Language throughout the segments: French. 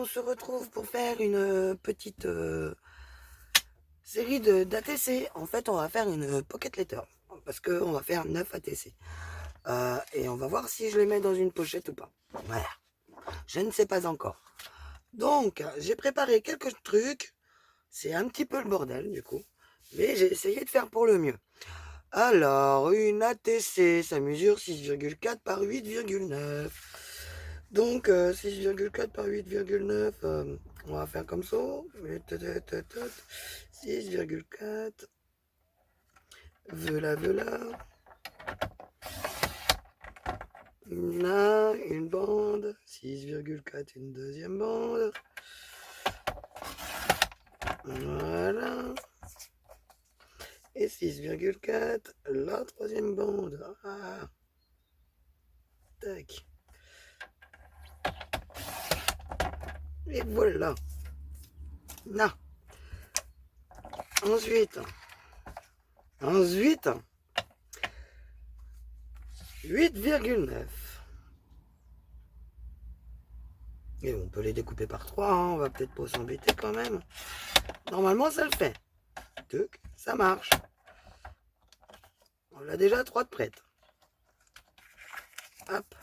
on se retrouve pour faire une petite série d'ATC. En fait, on va faire une pocket letter parce qu'on va faire 9 ATC. Et on va voir si je les mets dans une pochette ou pas. Voilà, je ne sais pas encore. Donc, j'ai préparé quelques trucs. C'est un petit peu le bordel du coup, mais j'ai essayé de faire pour le mieux. Alors, une ATC, ça mesure 6,4 par 8,9. Donc, 6,4 par 8,9, on va faire comme ça. 6,4. Voilà, voilà. Là, une bande. 6,4, une deuxième bande. Voilà. Et 6,4, la troisième bande. Ah. Tac. Et voilà. Là. Ensuite, 8,9. Et on peut les découper par 3, hein. On va peut-être pas s'embêter quand même. Normalement, ça le fait. Tuc, ça marche. On a déjà 3 de prêtes. Hop.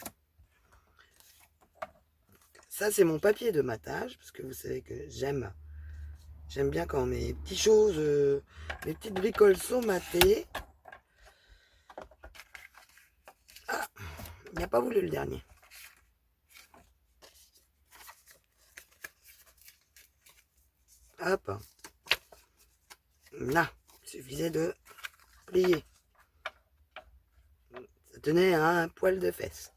Ça, c'est mon papier de matage, parce que vous savez que j'aime bien quand mes petites choses, mes petites bricoles sont matées. Ah, il n'a pas voulu le dernier. Hop. Là, il suffisait de plier. Ça tenait à un poil de fesse.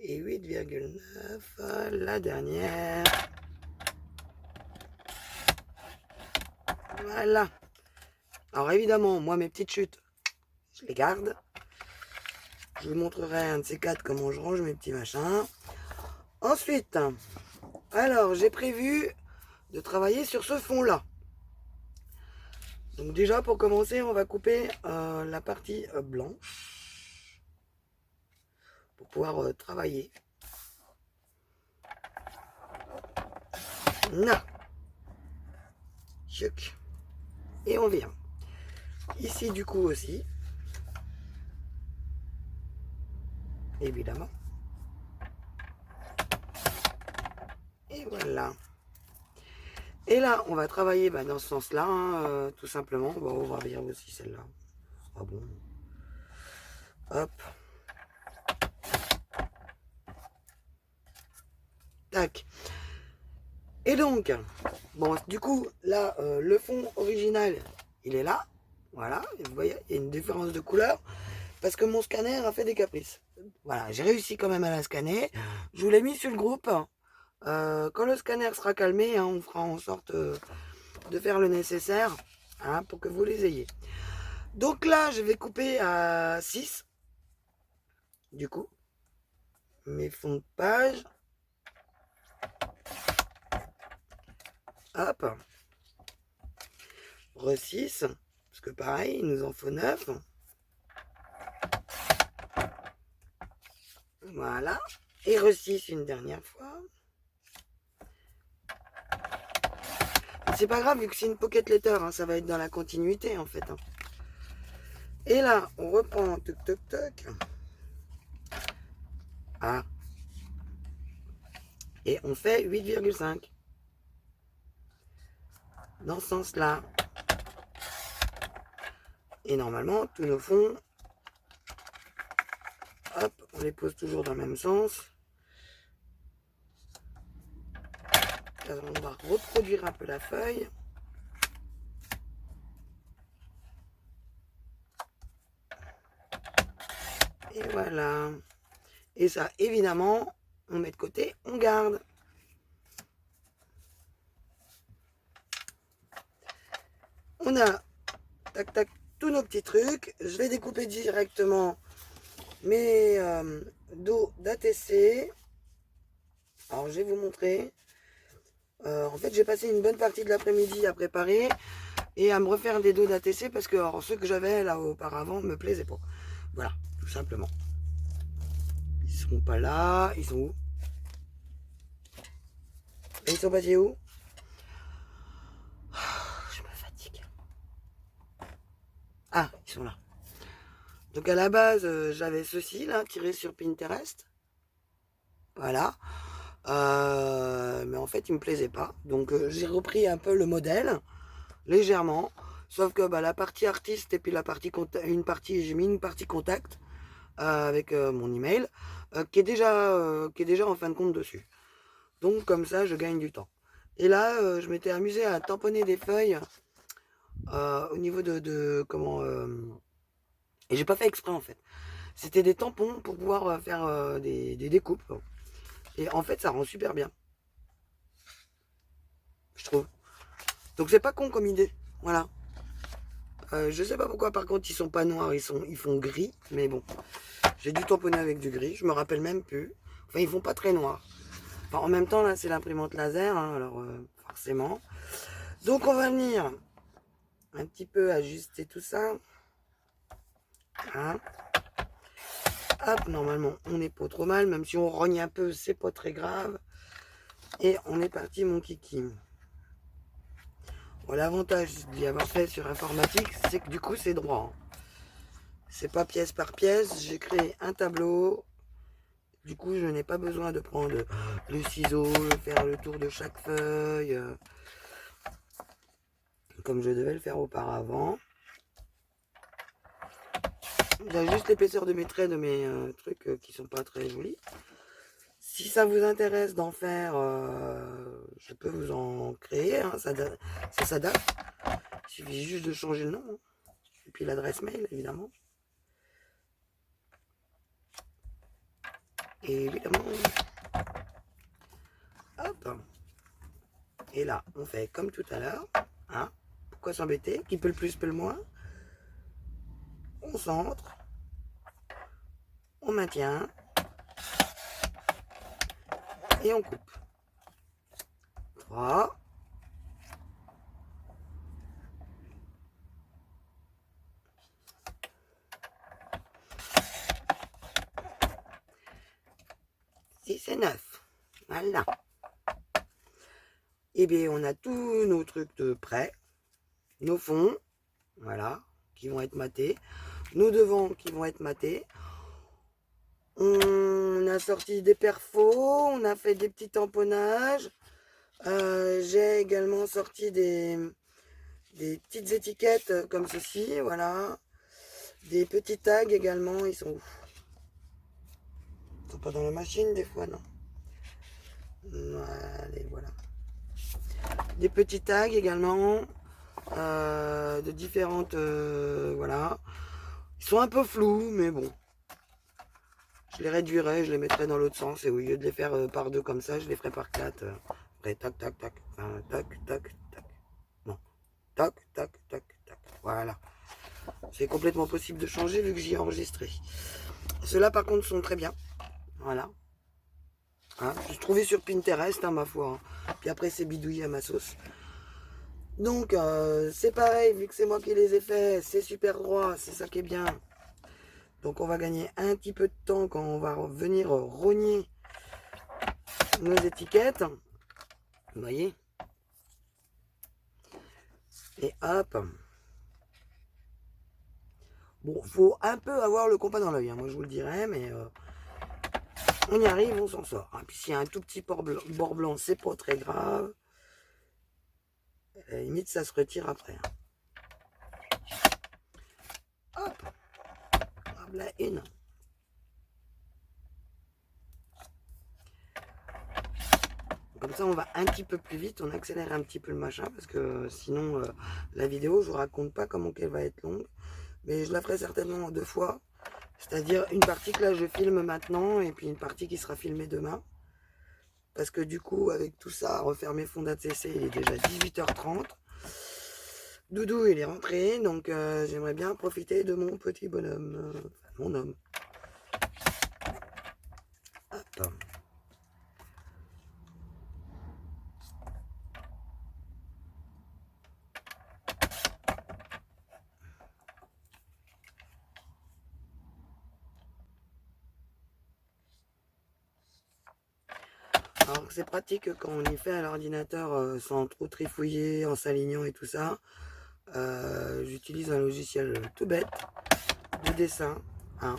Et 8,9, la dernière. Voilà. Alors évidemment, moi mes petites chutes, je les garde. Je vous montrerai un de ces quatre comment je range mes petits machins. Ensuite, alors j'ai prévu de travailler sur ce fond-là. Donc déjà pour commencer, on va couper la partie blanche pour pouvoir travailler. Là. Chuc. Et on vient. Ici du coup aussi. Évidemment. Et voilà. Et là, on va travailler dans ce sens-là, hein, tout simplement. Bon, on va bien aussi celle-là. Ce sera bon. Hop. Tac. Et donc, bon, du coup, là, le fond original, il est là. Voilà, et vous voyez, il y a une différence de couleur. Parce que mon scanner a fait des caprices. Voilà, j'ai réussi quand même à la scanner. Je vous l'ai mis sur le groupe. Quand le scanner sera calmé, hein, on fera en sorte de faire le nécessaire, hein, pour que vous les ayez. Donc là, je vais couper à 6. Du coup, mes fonds de page. Hop. Re 6. Parce que pareil, il nous en faut 9. Voilà. Et re 6 une dernière fois. C'est pas grave, vu que c'est une pocket letter, hein, ça va être dans la continuité en fait. Hein. Et là, on reprend, toc toc toc. Ah. Et on fait 8,5. Dans ce sens-là. Et normalement, tous nos fonds, hop, on les pose toujours dans le même sens. On va reproduire un peu la feuille. Et voilà. Et ça, évidemment, on met de côté, on garde. On a, tac, tac, tous nos petits trucs. Je vais découper directement mes dos d'ATC. Alors, je vais vous montrer. En fait, j'ai passé une bonne partie de l'après-midi à préparer et à me refaire des dos d'ATC parce que alors, ceux que j'avais là auparavant me plaisaient pas. Voilà, tout simplement. Ils seront pas là. Ils sont où? Et ils sont passés où? Je me fatigue. Ah, ils sont là. Donc à la base, j'avais ceci là, tiré sur Pinterest. Voilà. Mais en fait, il me plaisait pas. Donc j'ai repris un peu le modèle, légèrement. Sauf que bah, la partie artiste et puis la partie j'ai mis une partie contact avec mon email qui est déjà en fin de compte dessus. Donc comme ça, je gagne du temps. Et là, je m'étais amusé à tamponner des feuilles au niveau comment et j'ai pas fait exprès en fait. C'était des tampons pour pouvoir faire des découpes. Et en fait, ça rend super bien, je trouve. Donc c'est pas con comme idée. Voilà. Je sais pas pourquoi par contre ils sont pas noirs, ils font gris, mais bon. J'ai dû tamponner avec du gris, je me rappelle même plus. Enfin ils font pas très noirs. Enfin, en même temps là c'est l'imprimante laser, hein, alors forcément. Donc on va venir un petit peu ajuster tout ça. Hein. Hop, normalement on n'est pas trop mal, même si on rogne un peu, c'est pas très grave. Et on est parti mon kiki. Bon, l'avantage d'y avoir fait sur informatique, c'est que du coup c'est droit. Hein. C'est pas pièce par pièce, j'ai créé un tableau. Du coup, je n'ai pas besoin de prendre le ciseau, faire le tour de chaque feuille, comme je devais le faire auparavant. Il y a juste l'épaisseur de mes traits, de mes trucs qui sont pas très jolis. Si ça vous intéresse d'en faire, je peux vous en créer, hein, ça s'adapte. Il suffit juste de changer le nom. Hein. Et puis l'adresse mail, évidemment. Et évidemment, hop. Et là, on fait comme tout à l'heure. Hein. Pourquoi s'embêter? Qui peut le plus, peut le moins. On centre. On maintient. Et on coupe. 3. 6 et 9. Voilà. Et bien, on a tous nos trucs de prêt. Nos fonds, voilà, qui vont être matés. Nos devants qui vont être matés. On a sorti des perfos. On a fait des petits tamponnages. J'ai également sorti des petites étiquettes comme ceci, voilà. Des petits tags également. Ils sont où? Ils sont pas dans la machine des fois, non? Allez, voilà. Des petits tags également de différentes voilà, ils sont un peu flous mais bon, je les réduirai, je les mettrai dans l'autre sens et au lieu de les faire par 2 comme ça, je les ferai par 4 après tac tac tac, enfin, tac tac tac, non, tac tac tac tac, voilà, c'est complètement possible de changer vu que j'y ai enregistré. Ceux-là par contre sont très bien, voilà. Hein, je trouvais sur Pinterest, hein, ma foi. Hein. Puis après, c'est bidouillé à ma sauce. Donc, c'est pareil, vu que c'est moi qui les ai faits, c'est super droit, c'est ça qui est bien. Donc, on va gagner un petit peu de temps quand on va venir rogner nos étiquettes. Vous voyez? Et hop. Bon, faut un peu avoir le compas dans l'œil, hein, moi je vous le dirais, mais on y arrive, on s'en sort. Hein. Puis s'il y a un tout petit bord blanc, c'est pas très grave. À la limite, ça se retire après. Hein. Hop. Hop là, une. Comme ça, on va un petit peu plus vite, on accélère un petit peu le machin, parce que sinon, la vidéo, je vous raconte pas comment qu'elle va être longue. Mais je la ferai certainement en 2 fois. C'est-à-dire une partie que là, je filme maintenant, et puis une partie qui sera filmée demain. Parce que du coup, avec tout ça, refaire mes fonds d'ATC, il est déjà 18h30. Doudou, il est rentré, donc j'aimerais bien profiter de mon petit bonhomme, mon homme. Hop. Alors, Alors c'est pratique quand on y fait à l'ordinateur sans trop trifouiller, en s'alignant et tout ça. J'utilise un logiciel tout bête de dessin. Hein.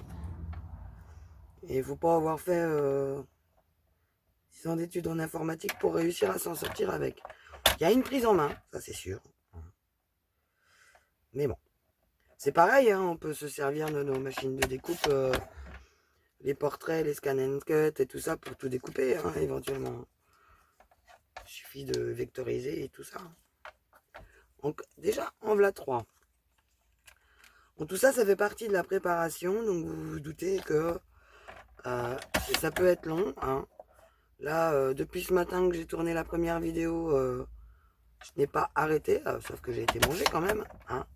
Et il ne faut pas avoir fait 6 ans d'études en informatique pour réussir à s'en sortir avec. Il y a une prise en main, ça c'est sûr. Mais bon, c'est pareil, hein, on peut se servir de nos machines de découpe, les portraits, les scan and cut et tout ça pour tout découper, hein, éventuellement. Il suffit de vectoriser et tout ça. Donc déjà, en voilà 3. Bon, tout ça, ça fait partie de la préparation, donc vous vous doutez que ça peut être long. Hein. Là, depuis ce matin que j'ai tourné la première vidéo, je n'ai pas arrêté, sauf que j'ai été mangé quand même. Hein.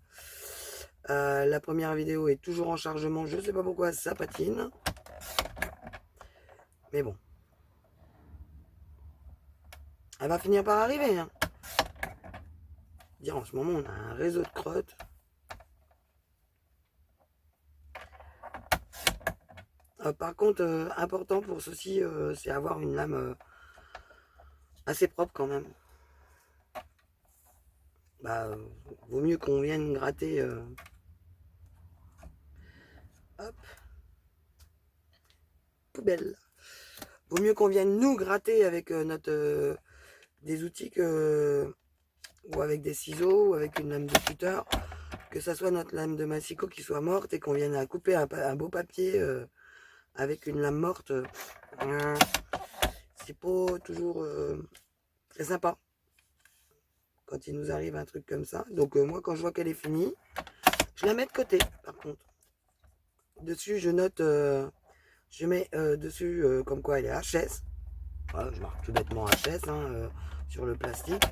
La première vidéo est toujours en chargement, je ne sais pas pourquoi ça patine. Mais bon. Elle va finir par arriver. Hein. Dire en ce moment, on a un réseau de crottes. Par contre, important pour ceci, c'est avoir une lame assez propre quand même. Bah, vaut mieux qu'on vienne gratter. Hop. Poubelle. Vaut mieux qu'on vienne nous gratter avec des outils ou avec des ciseaux ou avec une lame de cutter, que ça soit notre lame de massicot qui soit morte et qu'on vienne à couper un beau papier avec une lame morte. C'est pas toujours très sympa quand il nous arrive un truc comme ça. Donc moi, quand je vois qu'elle est finie, je la mets de côté. Par contre, dessus je note, je mets dessus comme quoi elle est HS. Voilà, je marque tout bêtement HS hein, sur le plastique.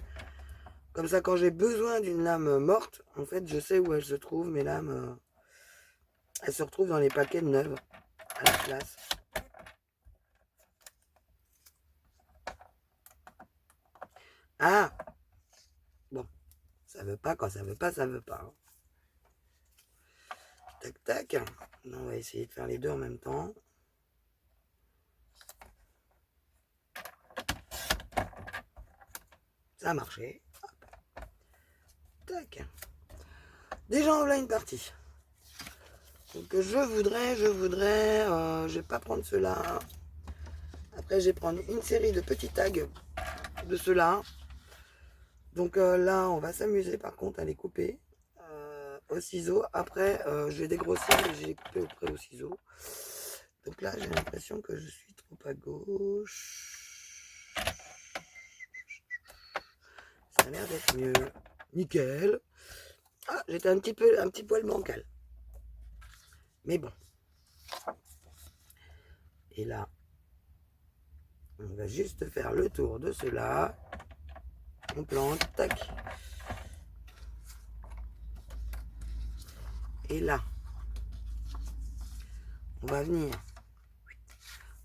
Comme ça, quand j'ai besoin d'une lame morte, en fait, je sais où elle se trouve. Mes lames, elles se retrouvent dans les paquets de neuves à la place. Ah, bon, ça veut pas, quand ça veut pas, ça veut pas. Hein. Tac, tac. On va essayer de faire les deux en même temps. Ça a marché. Hop. Tac. Déjà, on a une partie. Donc, je voudrais, je vais pas prendre ceux-là. Après, je vais prendre une série de petits tags de ceux-là. Donc là, on va s'amuser par contre à les couper au ciseau. Après, je vais dégrossir et j'ai coupé auprès au ciseau. Donc là, j'ai l'impression que je suis trop à gauche. Ça a l'air d'être mieux. Nickel. Ah, j'étais un petit poil bancal. Mais bon. Et là, on va juste faire le tour de cela. On plante, tac. Et là, on va venir.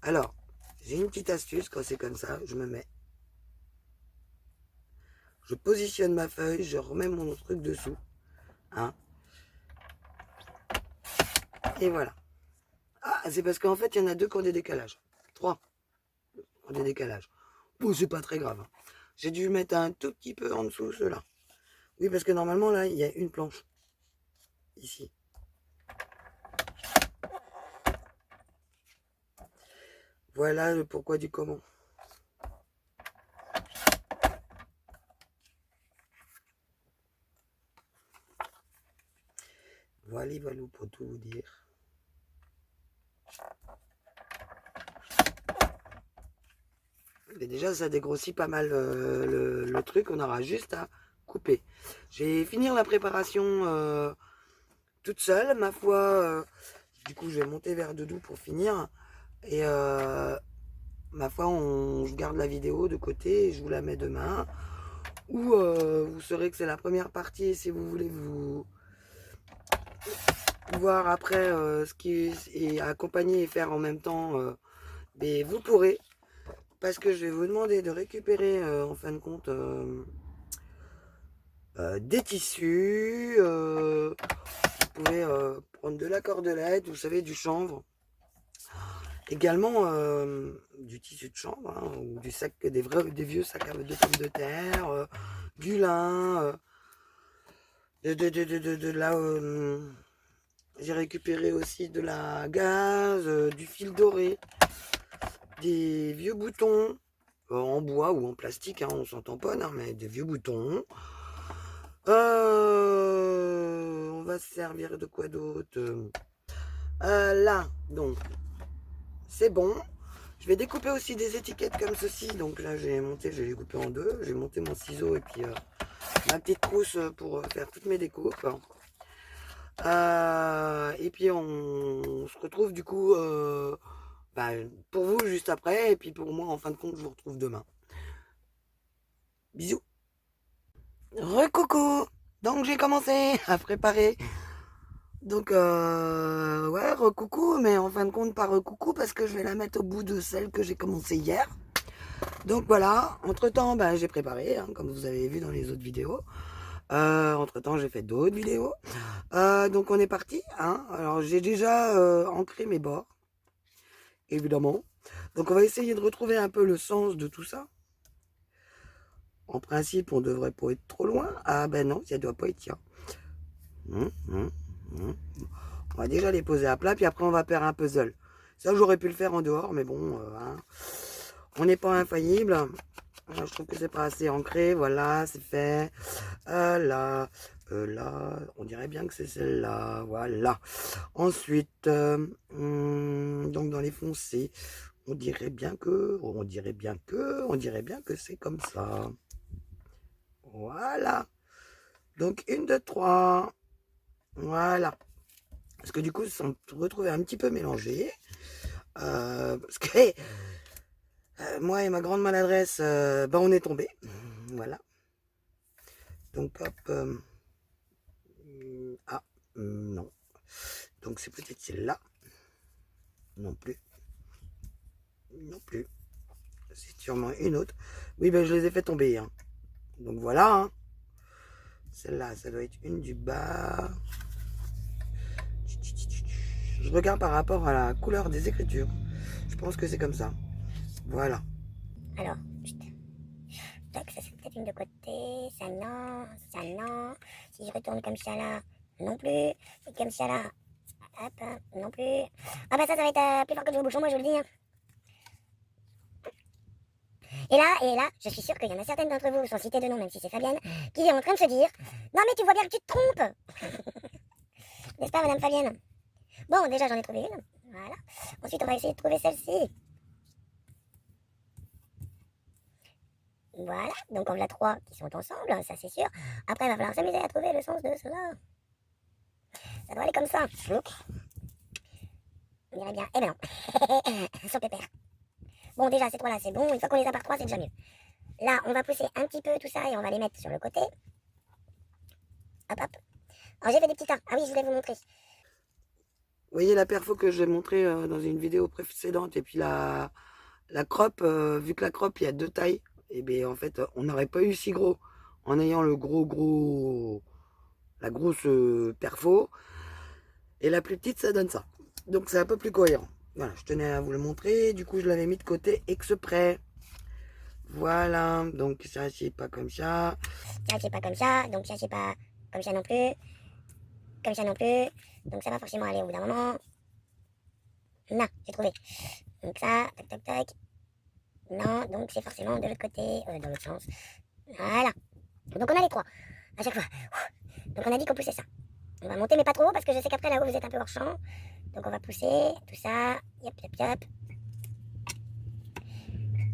Alors, j'ai une petite astuce quand c'est comme ça. Je me mets. Je positionne ma feuille, je remets mon truc dessous. Hein. Et voilà. Ah, c'est parce qu'en fait, il y en a 2 qui ont des décalages. 3 qui ont des décalages. Bon, c'est pas très grave. Hein. J'ai dû mettre un tout petit peu en dessous ceux-là. Oui, parce que normalement, là, il y a une planche. Ici. Voilà le pourquoi du comment. Voilà pour tout vous dire. Et déjà, ça dégrossit pas mal le truc. On aura juste à couper. Je vais finir la préparation toute seule, ma foi. Du coup, je vais monter vers Doudou pour finir. Et ma foi, je garde la vidéo de côté et je vous la mets demain. Ou vous saurez que c'est la première partie si vous voulez vous voir après ce qui est accompagner et faire en même temps. Mais vous pourrez. Parce que je vais vous demander de récupérer en fin de compte des tissus. Vous pouvez prendre de la cordelette, vous savez, du chanvre. Également du tissu de chambre, hein, ou des vieux sacs de pommes de terre, du lin, là, j'ai récupéré aussi de la gaze, du fil doré, des vieux boutons en bois ou en plastique, hein, on s'en tamponne, hein, mais des vieux boutons. On va se servir de quoi d'autre? Là, donc, c'est bon. Je vais découper aussi des étiquettes comme ceci. Donc là, j'ai les coupé en deux. J'ai monté mon ciseau et puis ma petite trousse pour faire toutes mes découpes. Et puis on se retrouve du coup pour vous juste après. Et puis pour moi, en fin de compte, je vous retrouve demain. Bisous. Recoucou. Donc j'ai commencé à préparer. Donc ouais, recoucou, mais en fin de compte pas recoucou parce que je vais la mettre au bout de celle que j'ai commencé hier. Donc voilà, entre-temps, j'ai préparé, hein, comme vous avez vu dans les autres vidéos. Entre-temps, j'ai fait d'autres vidéos. Donc on est parti. Hein. Alors j'ai déjà ancré mes bords, évidemment. Donc on va essayer de retrouver un peu le sens de tout ça. En principe, on devrait pas être trop loin. Ah ben non, ça doit pas être tiens. On va déjà les poser à plat, puis après on va faire un puzzle. Ça, j'aurais pu le faire en dehors, mais bon, hein. On n'est pas infaillible. Je trouve que c'est pas assez ancré. Voilà, c'est fait. Là, on dirait bien que c'est celle-là. Voilà. Ensuite, donc dans les foncés, on dirait bien que c'est comme ça. Voilà. Donc 1, 2, 3. Voilà. Parce que du coup, ils sont retrouvés un petit peu mélangés. Parce que moi et ma grande maladresse, on est tombé. Voilà. Donc hop. Non. Donc c'est peut-être celle-là. Non plus. Non plus. C'est sûrement une autre. Oui, je les ai fait tomber. Hein. Donc voilà. Hein. Celle-là, ça doit être une du bas. Je regarde par rapport à la couleur des écritures. Je pense que c'est comme ça. Voilà. Alors, tac, ça c'est peut-être une de côté, ça non, ça non. Si je retourne comme ça là, non plus. Et comme ça là, hop, non plus. Ah bah ça va être plus fort que le bouchon, moi je vous le dis. Hein. Et là, je suis sûre qu'il y en a certaines d'entre vous, sans citer de nom, même si c'est Fabienne, qui est en train de se dire, non mais tu vois bien que tu te trompes. N'est-ce pas, Madame Fabienne? Bon, déjà j'en ai trouvé une, voilà. Ensuite on va essayer de trouver celle-ci. Voilà, donc on a 3 qui sont ensemble, ça c'est sûr. Après, il va falloir s'amuser à trouver le sens de cela. Ça doit aller comme ça. On dirait bien. Eh ben non. Sans pépère. Bon, déjà, ces 3-là, c'est bon. Une fois qu'on les a par 3, c'est déjà mieux. Là, on va pousser un petit peu tout ça et on va les mettre sur le côté. Hop, hop. Alors, j'ai fait des petits tas. Ah oui, je voulais vous montrer. Vous voyez la perfo que j'ai montré dans une vidéo précédente et puis la croppe, vu que la croppe, il y a 2 tailles, et bien en fait, on n'aurait pas eu si gros en ayant la grosse perfo. Et la plus petite, ça donne ça. Donc c'est un peu plus cohérent. Voilà, je tenais à vous le montrer. Du coup, je l'avais mis de côté exprès. Voilà, donc ça, c'est pas comme ça. Ça, c'est pas comme ça. Donc, ça, c'est pas comme ça non plus. Comme ça non plus. Donc, ça va forcément aller au bout d'un moment. Non, j'ai trouvé. Donc, ça, tac, tac, tac. Non, donc c'est forcément de l'autre côté, dans l'autre sens. Voilà. Donc, on a les 3 à chaque fois. Donc, on a dit qu'on poussait ça. On va monter, mais pas trop, parce que je sais qu'après, là-haut, vous êtes un peu hors champ. Donc, on va pousser tout ça. Yop, yop, yop.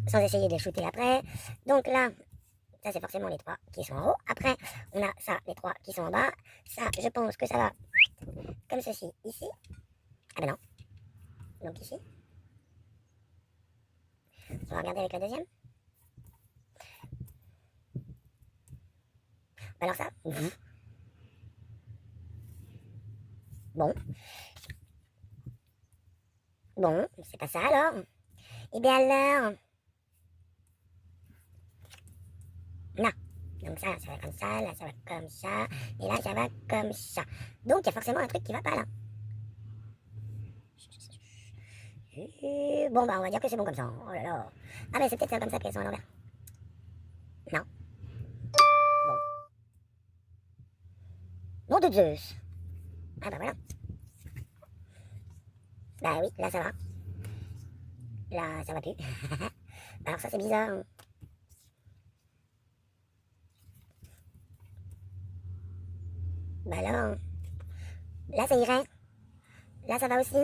Sans essayer de les shooter après. Donc là, ça, c'est forcément les 3 qui sont en haut. Après, on a ça, les 3 qui sont en bas. Ça, je pense que ça va comme ceci, ici. Ah ben non. Donc ici. On va regarder avec la deuxième. Alors ça. Bon. Bon, c'est pas ça alors. Et bien alors. Non. Donc ça va comme ça, là, ça va comme ça, et là, ça va comme ça. Donc, il y a forcément un truc qui va pas, là. Bon, bah, on va dire que c'est bon comme ça. Oh là là. Ah, mais c'est peut-être comme ça qu'elles sont à l'envers. Non. Bon. Nom de Zeus. Ah, bah voilà. Bah oui, là ça va. Là, ça va plus. Alors ça, c'est bizarre. Bah là, ça irait. Là, ça va aussi.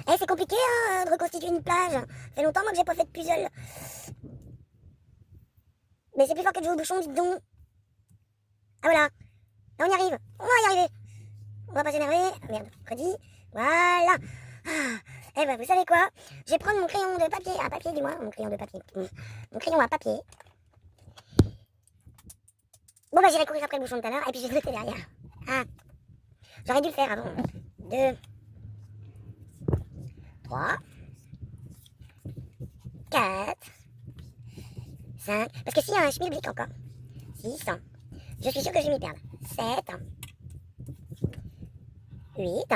Eh, c'est compliqué hein, de reconstituer une plage. Ça fait longtemps moi que j'ai pas fait de puzzle. Mais c'est plus fort que de jouer au bouchon, dites donc. Ah voilà. Là, on y arrive. On va y arriver. On va pas s'énerver. Ah, merde, redis. Voilà. Ah. Eh ben, vous savez quoi? Je vais prendre mon crayon de papier. À papier, dis-moi. Mon crayon de papier. Mon crayon à papier. Bon, bah, j'irai courir après le bouchon tout à l'heure. Et puis, je vais le noter derrière. Ah. J'aurais dû le faire avant. 2, 3, 4, 5. Parce que s'il y a un schmilblick encore. 6. Je suis sûr que je vais m'y perdre. 7. 8.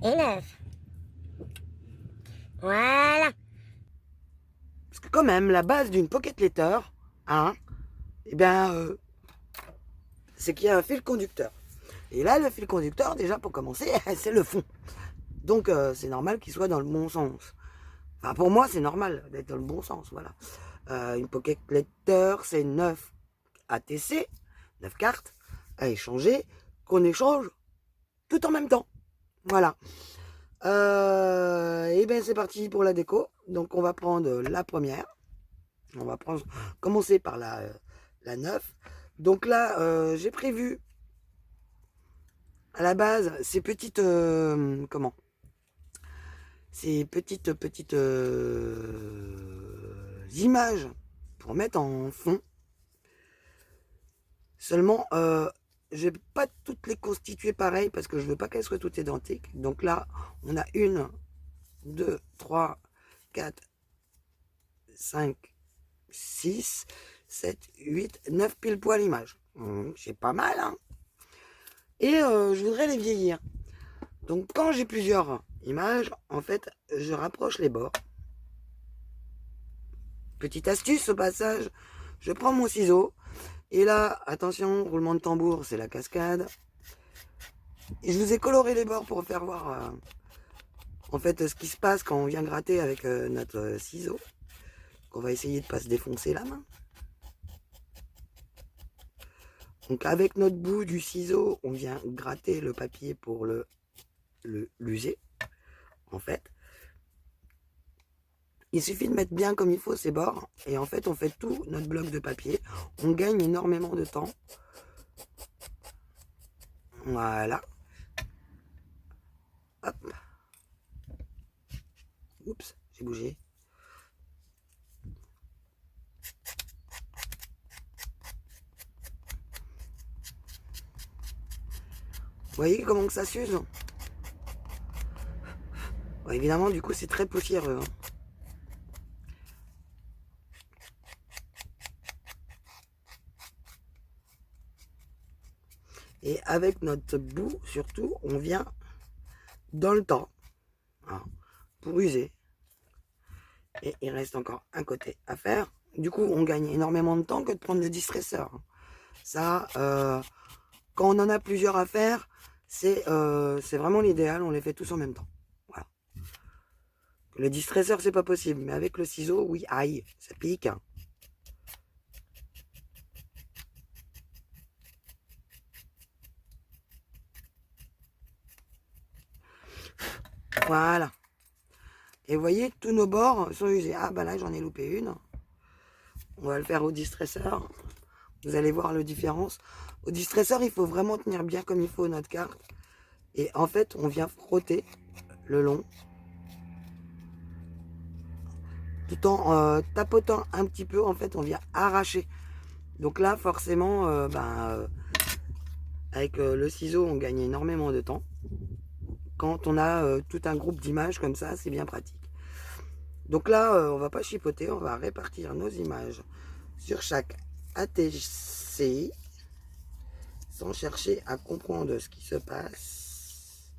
Et 9. Voilà. Parce que quand même, la base d'une pocket letter, hein, eh bien, c'est qu'il y a un fil conducteur. Et là, le fil conducteur, déjà pour commencer, c'est le fond. Donc, c'est normal qu'il soit dans le bon sens. Enfin, pour moi, c'est normal d'être dans le bon sens, voilà. Une pocket letter, c'est 9 ATC, 9 cartes à échanger, qu'on échange tout en même temps. Voilà. Et bien, c'est parti pour la déco. Donc, on va prendre la première. On va commencer par la 9. Donc là, j'ai prévu à la base ces petites ces petites images pour mettre en fond. Seulement, je vais pas toutes les constituer pareil parce que je veux pas qu'elles soient toutes identiques. Donc là, on a 1, 2, 3, 4, 5, 6, 7, 8, 9 pile poil images. C'est pas mal, hein. Et je voudrais les vieillir. Donc quand j'ai plusieurs images, en fait, je rapproche les bords. Petite astuce au passage, je prends mon ciseau. Et là, attention, roulement de tambour, c'est la cascade. Et je vous ai coloré les bords pour faire voir en fait ce qui se passe quand on vient gratter avec notre ciseau. On va essayer de ne pas se défoncer la main. Donc avec notre bout du ciseau, on vient gratter le papier pour l'user. En fait, il suffit de mettre bien comme il faut ces bords. Et en fait, on fait tout notre bloc de papier. On gagne énormément de temps. Voilà. Hop. Oups, j'ai bougé. Vous voyez comment que ça s'use? Bon, évidemment, du coup, c'est très poussiéreux. Hein. Et avec notre bout, surtout, on vient dans le temps hein, pour user. Et il reste encore un côté à faire. Du coup, on gagne énormément de temps que de prendre le distresseur. Ça, quand on en a plusieurs à faire, c'est vraiment l'idéal. On les fait tous en même temps. Voilà. Le distresseur, c'est pas possible. Mais avec le ciseau, oui, aïe, ça pique. Voilà. Et vous voyez, tous nos bords sont usés. Ah bah là, j'en ai loupé une. On va le faire au distresseur. Vous allez voir la différence. Au distresseur, il faut vraiment tenir bien comme il faut notre carte. Et en fait, on vient frotter le long. Tout en tapotant un petit peu, en fait, on vient arracher. Donc là, forcément, avec le ciseau, on gagne énormément de temps. Quand on a tout un groupe d'images comme ça, c'est bien pratique. Donc là, on va pas chipoter, on va répartir nos images sur chaque ATC sans chercher à comprendre ce qui se passe.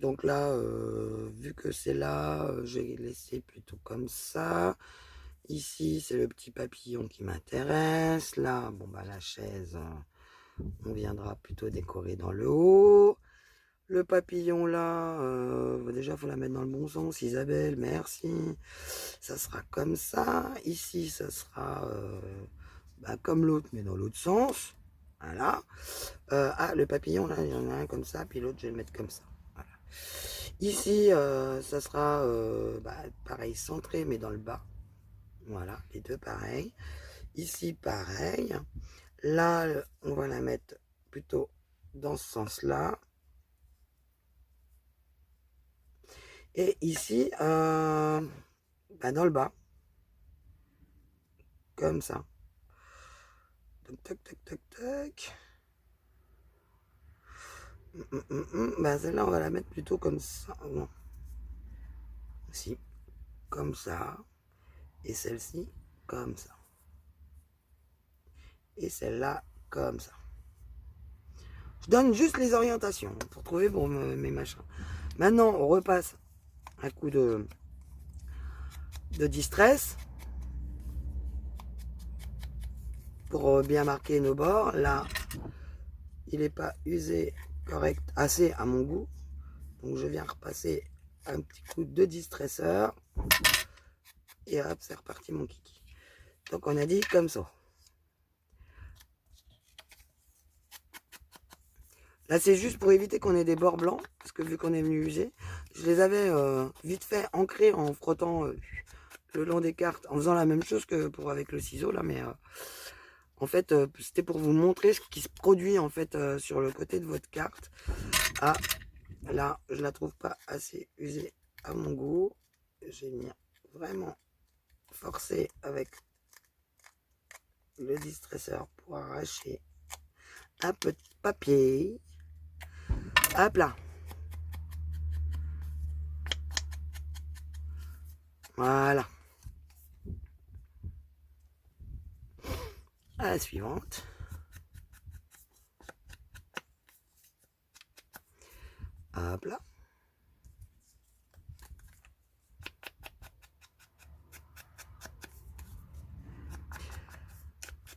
Donc là, vu que c'est là, je vais laisser plutôt comme ça. Ici, c'est le petit papillon qui m'intéresse. Là, bon bah la chaise, on viendra plutôt décorer dans le haut. Le papillon là, déjà il faut la mettre dans le bon sens, Isabelle, merci. Ça sera comme ça. Ici, ça sera comme l'autre, mais dans l'autre sens. Voilà. Le papillon là, il y en a un comme ça, puis l'autre, je vais le mettre comme ça. Voilà. Ici, ça sera pareil, centré, mais dans le bas. Voilà, les deux pareils. Ici, pareil. Là, on va la mettre plutôt dans ce sens-là. Et ici, dans le bas. Comme ça. Donc, tac, tac, tac, tac. Celle-là, on va la mettre plutôt comme ça. Non. Si. Comme ça. Et celle-ci, comme ça. Et celle-là, comme ça. Je donne juste les orientations pour trouver mes machins. Maintenant, on repasse un coup de distress pour bien marquer nos bords. Là, il n'est pas usé correct, assez à mon goût. Donc, je viens repasser un petit coup de distresseur. Et hop, c'est reparti mon kiki. Donc, on a dit comme ça. Là, c'est juste pour éviter qu'on ait des bords blancs, parce que vu qu'on est venu user, je les avais vite fait ancrés en frottant le long des cartes, en faisant la même chose que pour avec le ciseau, là, mais en fait, c'était pour vous montrer ce qui se produit, en fait, sur le côté de votre carte. Ah, là, je la trouve pas assez usée à mon goût. J'ai mis vraiment forcé avec le distresseur pour arracher un peu de papier. Hop là. Voilà. À la suivante. Hop là.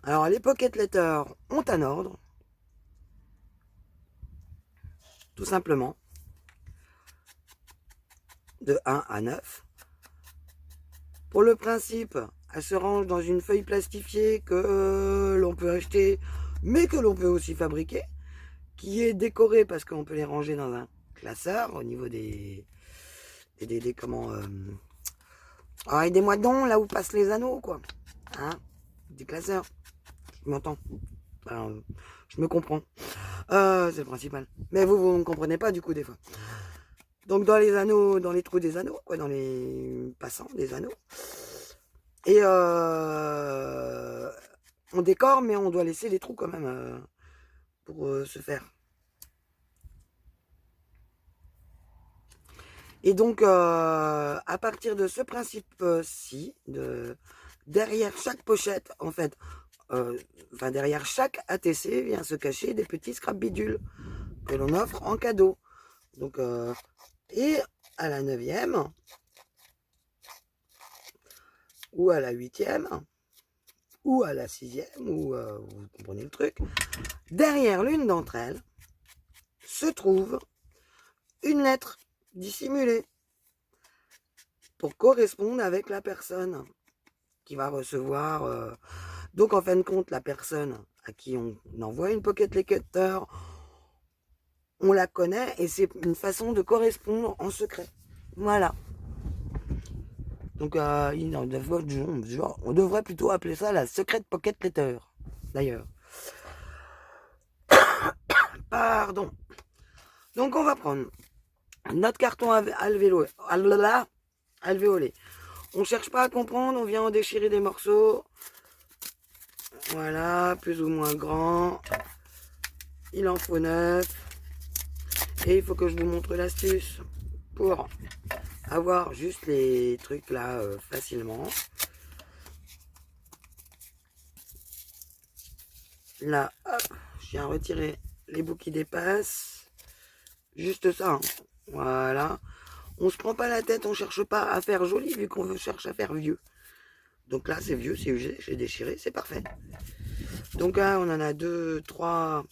Alors, les pocket letters ont un ordre. Tout simplement. De 1 à 9. Pour le principe, elle se range dans une feuille plastifiée que l'on peut acheter, mais que l'on peut aussi fabriquer, qui est décorée parce qu'on peut les ranger dans un classeur au niveau des comment aidez-moi donc là où passent les anneaux quoi, hein, des classeurs. Je m'entends. Alors, je me comprends. C'est le principal. Mais vous ne me comprenez pas du coup des fois. Donc dans les anneaux, dans les trous des anneaux, quoi, dans les passants des anneaux. Et on décore, mais on doit laisser des trous quand même pour se faire. Et donc, à partir de ce principe-ci, derrière chaque pochette, en fait, derrière chaque ATC vient se cacher des petits scrap bidules que l'on offre en cadeau. Donc, et à la 9e, ou à la 8e, ou à la 6e, ou vous comprenez le truc, derrière l'une d'entre elles se trouve une lettre dissimulée pour correspondre avec la personne qui va recevoir. Donc, en fin de compte, la personne à qui on envoie une pocket letter, on la connaît et c'est une façon de correspondre en secret. Voilà. Donc, on devrait plutôt appeler ça la secret pocket letter, d'ailleurs. Pardon. Donc, on va prendre notre carton alvéolé. On cherche pas à comprendre, on vient en déchirer des morceaux. Voilà, plus ou moins grand. Il en faut 9. Et il faut que je vous montre l'astuce pour avoir juste les trucs là facilement. Là, hop, je viens retirer les bouts qui dépassent. Juste ça, hein. Voilà. On se prend pas la tête, on cherche pas à faire joli vu qu'on cherche à faire vieux. Donc là, c'est vieux, c'est usé, j'ai déchiré, c'est parfait. Donc là, on en a 2, 3,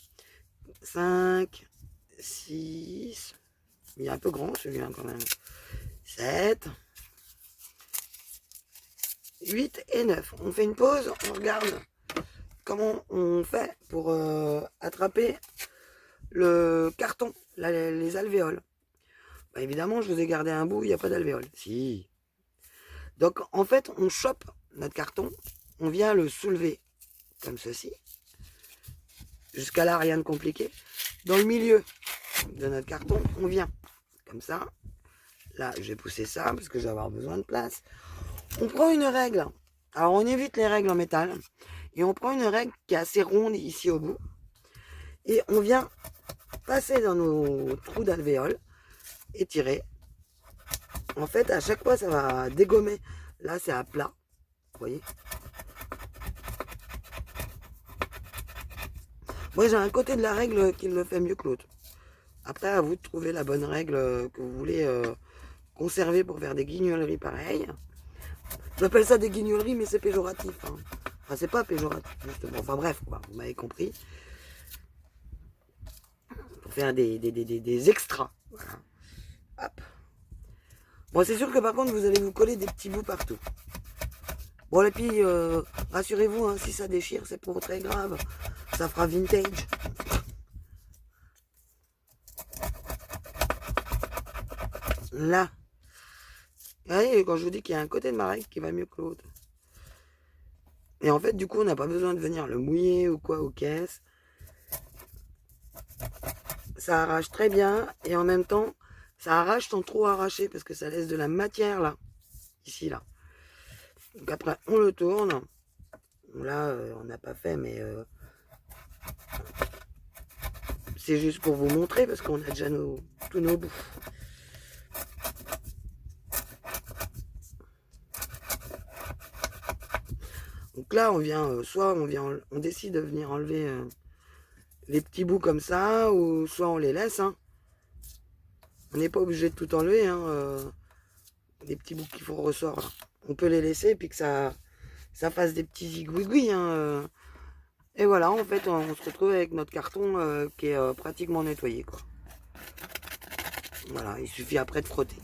5, 6. Il est un peu grand celui-là quand même. 7, 8 et 9. On fait une pause, on regarde comment on fait pour attraper le carton, les alvéoles. Bah, évidemment, je vous ai gardé un bout, il n'y a pas d'alvéoles. Si. Donc en fait, on chope notre carton, on vient le soulever comme ceci. Jusqu'à là, rien de compliqué. Dans le milieu de notre carton, on vient comme ça. Là, je vais pousser ça parce que je vais avoir besoin de place. On prend une règle. Alors, on évite les règles en métal. Et on prend une règle qui est assez ronde ici au bout. Et on vient passer dans nos trous d'alvéoles et tirer. En fait, à chaque fois, ça va dégommer. Là, c'est à plat. Vous voyez ? Moi, j'ai un côté de la règle qui le fait mieux que l'autre. Après, à vous de trouver la bonne règle que vous voulez conserver pour faire des guignoleries pareilles. J'appelle ça des guignoleries, mais c'est péjoratif. Hein. Enfin, c'est pas péjoratif, justement. Enfin, bref, quoi. Vous m'avez compris. Pour faire des extras. Voilà. Hop. Bon, c'est sûr que par contre, vous allez vous coller des petits bouts partout. Bon, et puis, rassurez-vous, hein, si ça déchire, c'est pas très grave. Ça fera vintage. Là. Vous voyez, quand je vous dis qu'il y a un côté de ma règle qui va mieux que l'autre. Et en fait, du coup, on n'a pas besoin de venir le mouiller ou quoi aux caisses. Ça arrache très bien. Et en même temps, ça arrache sans trop arracher parce que ça laisse de la matière là. Ici, là. Donc après, on le tourne. Là, on n'a pas fait, mais c'est juste pour vous montrer parce qu'on a déjà tous nos bouts. Donc là, on vient, soit on décide de venir enlever les petits bouts comme ça, ou soit on les laisse. Hein. On n'est pas obligé de tout enlever. Hein, les petits bouts qui font ressort. Là. On peut les laisser et puis que ça fasse des petits zigouigouis. Hein, et voilà, en fait, on se retrouve avec notre carton qui est pratiquement nettoyé. Quoi. Voilà, il suffit après de frotter.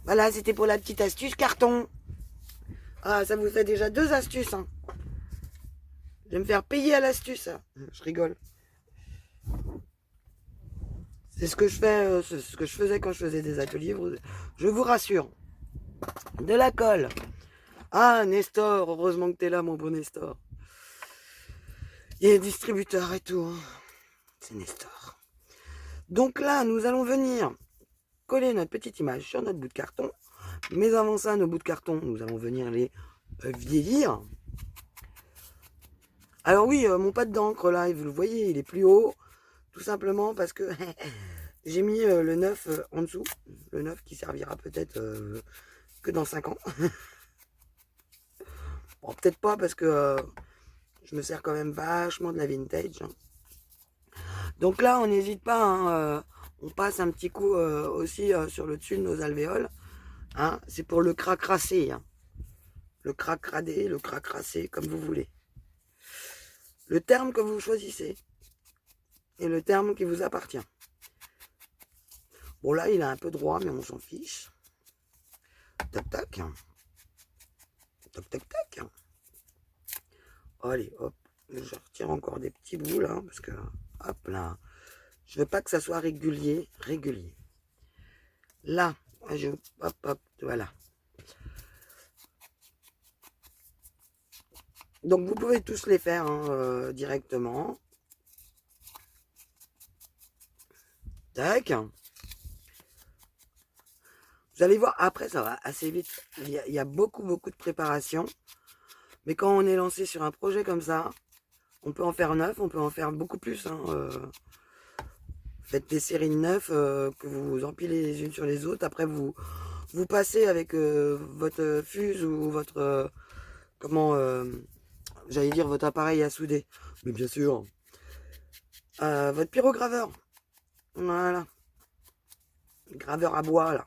Voilà, c'était pour la petite astuce carton. Ah, ça vous fait déjà 2 astuces. Hein. Je vais me faire payer à l'astuce. Hein. Je rigole. C'est ce que je fais, ce que je faisais quand je faisais des ateliers. Je vous rassure. De la colle. Ah, Nestor, heureusement que t'es là, mon beau Nestor. Il y a un distributeur et tout. Hein. C'est Nestor. Donc là, nous allons venir coller notre petite image sur notre bout de carton. Mais avant ça, nos bouts de carton, nous allons venir les vieillir. Alors oui, mon pâte d'encre là, vous le voyez, il est plus haut. Tout simplement parce que j'ai mis le 9 en dessous. Le 9 qui servira peut-être que dans 5 ans. Bon, peut-être pas parce que je me sers quand même vachement de la vintage. Hein. Donc là, on n'hésite pas. Hein, on passe un petit coup aussi sur le dessus de nos alvéoles. Hein. C'est pour le cracrasser. Hein. Le cracradé, le cracrasser, comme vous voulez. Le terme que vous choisissez. Et le terme qui vous appartient. Bon là, il a un peu droit, mais on s'en fiche. Tac, tac. Tac, tac, tac. Allez, hop. Je retire encore des petits bouts là, parce que, hop là. Je veux pas que ça soit régulier. Là, hop, hop, voilà. Donc vous pouvez tous les faire hein, directement. Tac. Vous allez voir, après ça va assez vite. Il y a beaucoup de préparation. Mais quand on est lancé sur un projet comme ça, on peut en faire 9, on peut en faire beaucoup plus. Hein, faites des séries de 9 que vous empilez les unes sur les autres. Après, vous passez avec votre fuse ou votre... j'allais dire votre appareil à souder. Mais bien sûr. Votre pyrograveur. Voilà. graveur à bois, là,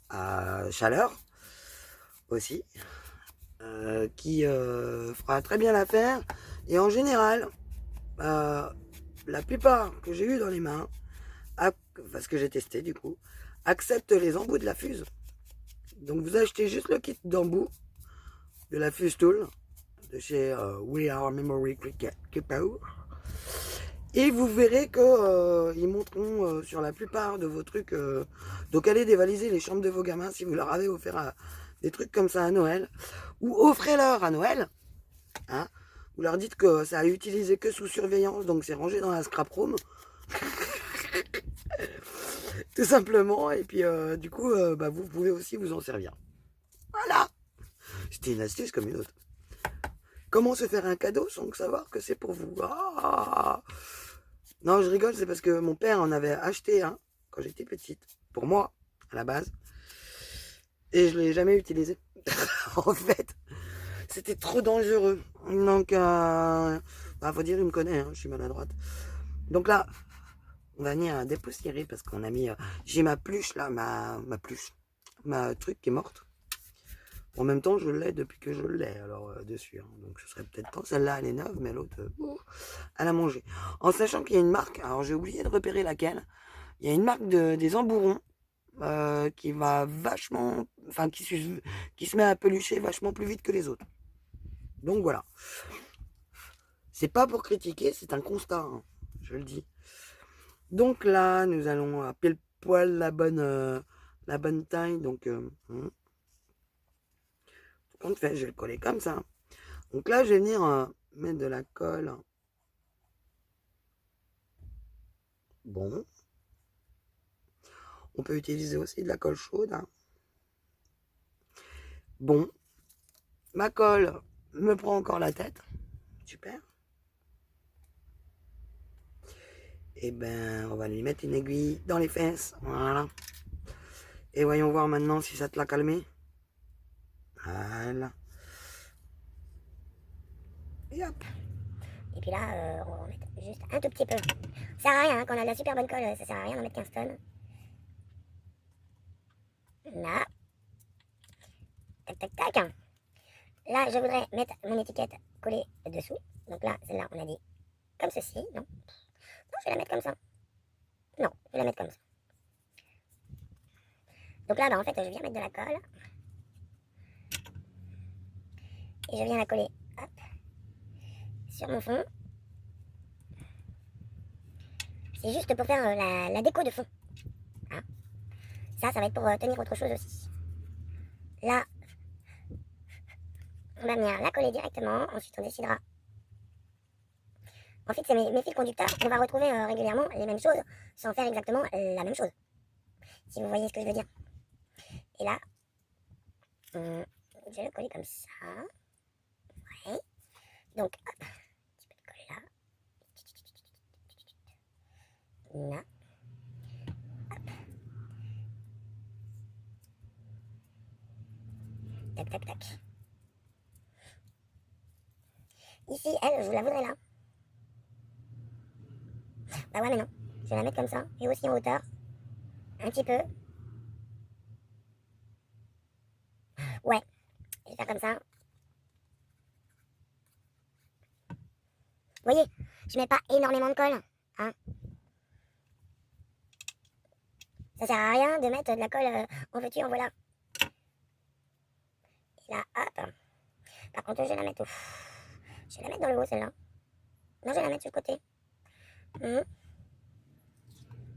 à chaleur, aussi, qui fera très bien l'affaire. Et en général, la plupart que j'ai eu dans les mains, parce que j'ai testé du coup, acceptent les embouts de la fuse. Donc vous achetez juste le kit d'embout de la Fuse Tool de chez We Are Memory Keeper. Et vous verrez que ils monteront sur la plupart de vos trucs. Donc allez dévaliser les chambres de vos gamins si vous leur avez offert des trucs comme ça à Noël. Ou offrez-leur à Noël. Hein. Vous leur dites que ça a utilisé que sous surveillance, donc c'est rangé dans la scrap room. Tout simplement. Et puis du coup, vous pouvez aussi vous en servir. Voilà. C'était une astuce comme une autre. Comment se faire un cadeau sans savoir que c'est pour vous? Ah, non, je rigole, c'est parce que mon père en avait acheté un quand j'étais petite, pour moi, à la base. Et je ne l'ai jamais utilisé. En fait, c'était trop dangereux. Donc, faut dire, il me connaît, hein, je suis maladroite. Donc là, on va venir dépoussiérer parce qu'on a mis... j'ai ma pluche là, ma pluche, ma truc qui est morte. En même temps, je l'ai depuis que je l'ai, alors dessus. Hein. Donc, ce serait peut-être pas celle-là, elle est neuve, mais l'autre, elle a mangé. En sachant qu'il y a une marque, alors j'ai oublié de repérer laquelle. Il y a une marque des embourrons qui va vachement, enfin, qui se met à pelucher vachement plus vite que les autres. Donc voilà. C'est pas pour critiquer, c'est un constat, hein, je le dis. Donc là, nous allons à pile poil la bonne taille. Donc, on fait, je vais le coller comme ça. Donc là, je vais venir mettre de la colle. Bon. On peut utiliser aussi de la colle chaude. Hein. Bon. Ma colle me prend encore la tête. Super. Et ben, on va lui mettre une aiguille dans les fesses. Voilà. Et voyons voir maintenant si ça te l'a calmé. Voilà. Et hop. Et puis là, on va en mettre juste un tout petit peu. Ça sert à rien, hein, quand on a de la super bonne colle, ça sert à rien d'en mettre 15 tonnes. Là. Tac, tac, tac. Là, je voudrais mettre mon étiquette collée dessous. Donc là, celle-là, on a dit comme ceci. Non, je vais la mettre comme ça. Non, je vais la mettre comme ça. Donc là, en fait, je viens mettre de la colle. Et je viens la coller, hop, sur mon fond. C'est juste pour faire la déco de fond. Hein. Ça va être pour tenir autre chose aussi. Là, on va venir la coller directement. Ensuite, on décidera. En fait, c'est mes fils conducteurs. On va retrouver régulièrement les mêmes choses sans faire exactement la même chose. Si vous voyez ce que je veux dire. Et là, je vais le coller comme ça. Ouais. Donc, hop, un petit peu de colle là. Là. Hop. Tac, tac, tac. Ici, elle, je vous la voudrais là. Bah ouais, mais non. Je vais la mettre comme ça. Et aussi en hauteur. Un petit peu. Ouais. Je vais faire comme ça. Vous voyez, je mets pas énormément de colle. Hein. Ça sert à rien de mettre de la colle en veux-tu, en voilà. Et là, hop. Par contre, je vais la mettre au... Je vais la mettre dans le haut, celle-là. Non, je vais la mettre sur le côté.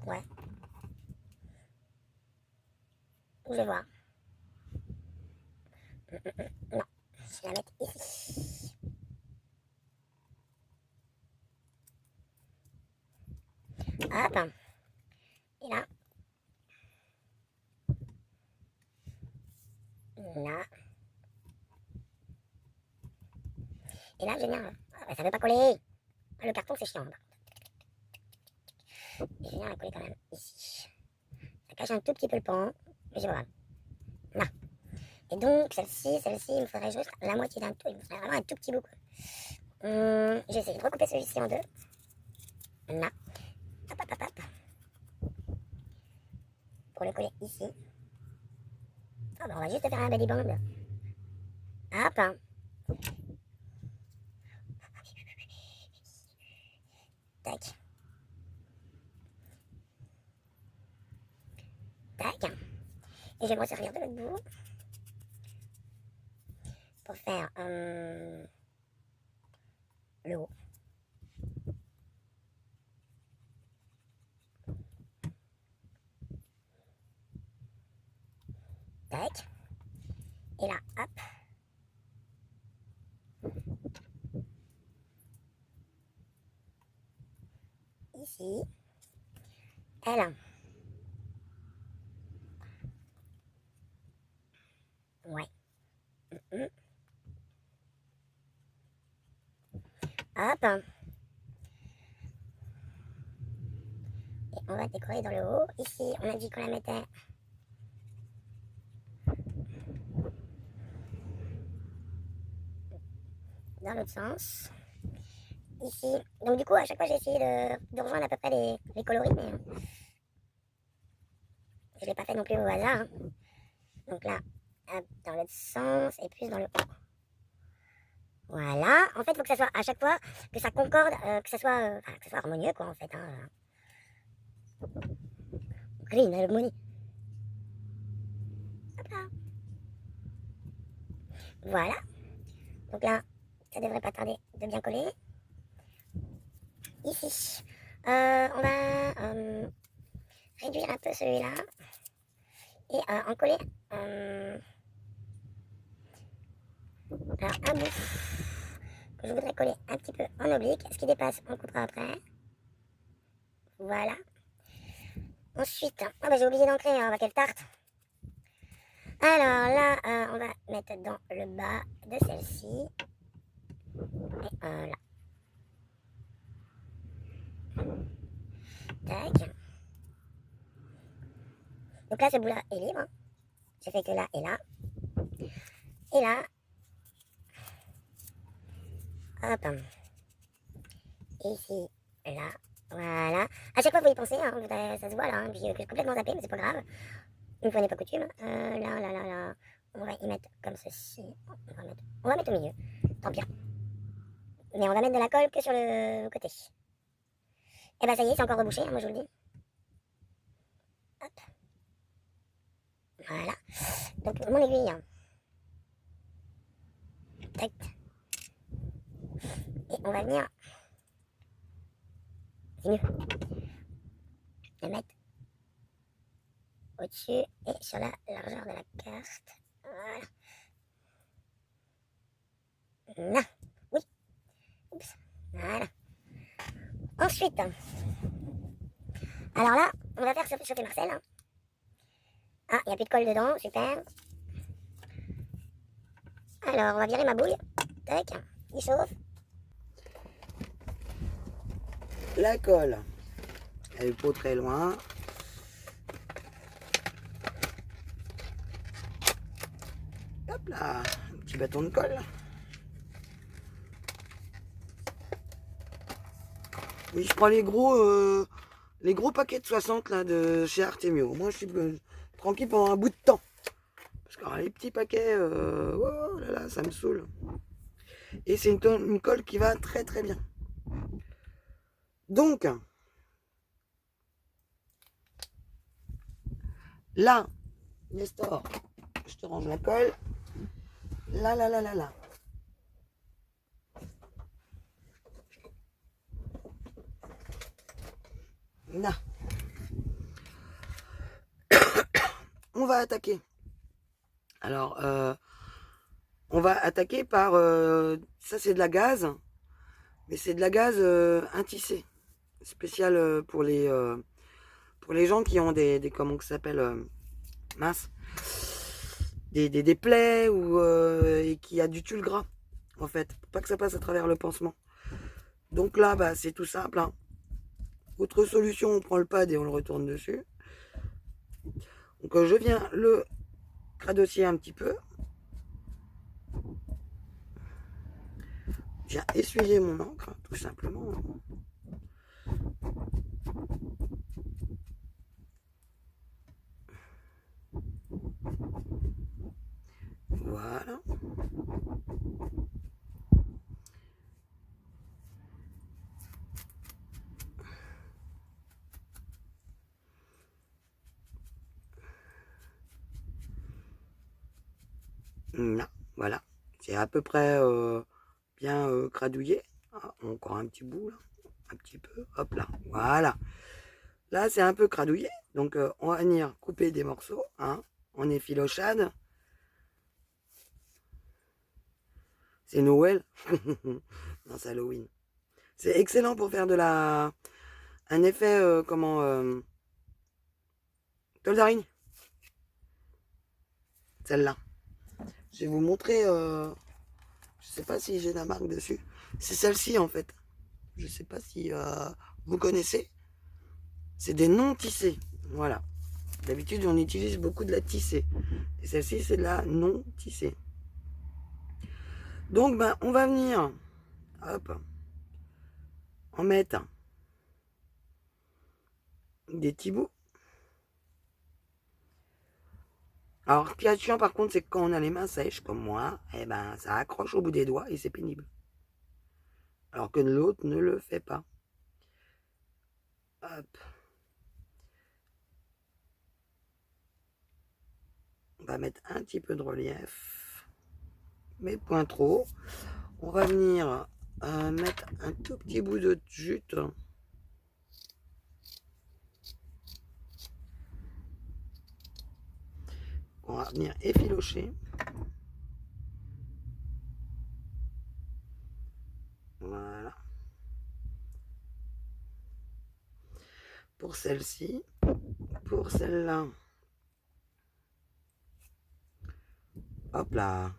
Ouais. Je vais voir. Non, je vais la mettre ici. Hop. Et là. Là. Et là, je viens... Ah, bah, ça veut pas coller. Ah, le carton, c'est chiant. Et je viens la coller quand même ici. Ça cache un tout petit peu le pan. Mais c'est pas grave. Là. Et donc, celle-ci, il me faudrait juste la moitié d'un tout. Il me faudrait vraiment un tout petit bout. J'ai essayé de recouper celui-ci en deux. Là. Hop, hop, hop, hop. pour le coller ici. Ah bah on va juste faire un belly band. Hop. Tac. Tac. Et je vais me resservir de l'autre bout pour faire le haut. Tac. Et là, hop. Ici. Et là. Ouais. Hop. Et on va décorer dans le haut. Ici, on a dit qu'on la mettait dans l'autre sens. Ici. Donc du coup, à chaque fois, j'ai essayé de rejoindre à peu près les coloris, mais je ne l'ai pas fait non plus au hasard. Hein. Donc là, hop, dans l'autre sens et plus dans le haut. Voilà. En fait, il faut que ça soit à chaque fois que ça concorde, que ça soit harmonieux, quoi, en fait. Hein. Green harmony. Hop là. Voilà. Donc là, ça devrait pas tarder de bien coller. Ici, on va réduire un peu celui-là et en coller alors un bout que je voudrais coller un petit peu en oblique. Ce qui dépasse, on coupera après. Voilà. Ensuite, oh bah j'ai oublié d'encrer, hein, quelle tarte. Alors là, on va mettre dans le bas de celle-ci. Et là. Tac. Donc là, ce bout-là est libre. J'ai fait que là et là. Et là. Hop. Ici, là. Voilà. À chaque fois, vous y pensez, hein, ça se voit là. Hein, puis je suis complètement zappé, mais c'est pas grave. Une fois n'est pas coutume. Là. On va y mettre comme ceci. On va mettre au milieu. Tant pis. Mais on va mettre de la colle que sur le côté. Et bah ça y est, c'est encore rebouché, hein, moi je vous le dis. Hop. Voilà. Donc mon aiguille. Tac. Et on va venir. C'est mieux. Le mettre au-dessus et sur la largeur de la carte. Voilà. Là. Oui. Oups. Voilà. Ensuite. Alors là, on va faire chauffer Marcel. Hein. Ah, il n'y a plus de colle dedans, super. Alors, on va virer ma boule. Tac, il chauffe. La colle, elle est pas très loin. Hop là, un petit bâton de colle. Oui, je prends les gros paquets de 60 là, de chez Artemio. Moi, je suis tranquille pendant un bout de temps. Parce que les petits paquets, oh là là, ça me saoule. Et c'est une colle qui va très très bien. Donc, là, Nestor, je te range la colle. Là. Là. On va attaquer. Alors, on va attaquer par... ça, c'est de la gaze. Mais c'est de la gaze intissée. Spéciale pour les gens qui ont des comment ça s'appelle mince. Des plaies ou et qui a du tulle gras, en fait. Pour pas que ça passe à travers le pansement. Donc là, bah, c'est tout simple. Hein. Autre solution, on prend le pad et on le retourne dessus. Donc je viens le cradossier un petit peu. Je viens essuyer mon encre, tout simplement. Voilà. Là, voilà. C'est à peu près bien gradouillé. Ah, encore un petit bout là. Un petit peu. Hop là. Voilà. Là, c'est un peu gradouillé. Donc, on va venir couper des morceaux. Hein, en effilochade. C'est Noël. Non, c'est Halloween. C'est excellent pour faire un effet, toile d'araignée. Celle-là. Je vais vous montrer, je sais pas si j'ai la marque dessus. C'est celle-ci en fait. Je sais pas si vous connaissez. C'est des non tissés. Voilà. D'habitude, on utilise beaucoup de la tissée. Et celle-ci, c'est de la non tissée. Donc, ben, on va venir, hop, en mettre des petits bouts. Alors, ce qui est chiant, par contre, c'est que quand on a les mains sèches, comme moi, eh ben, ça accroche au bout des doigts et c'est pénible. Alors que l'autre ne le fait pas. Hop. On va mettre un petit peu de relief, mais point trop. On va venir mettre un tout petit bout de jute. On va venir effilocher. Voilà. Pour celle-ci. Pour celle-là. Hop là.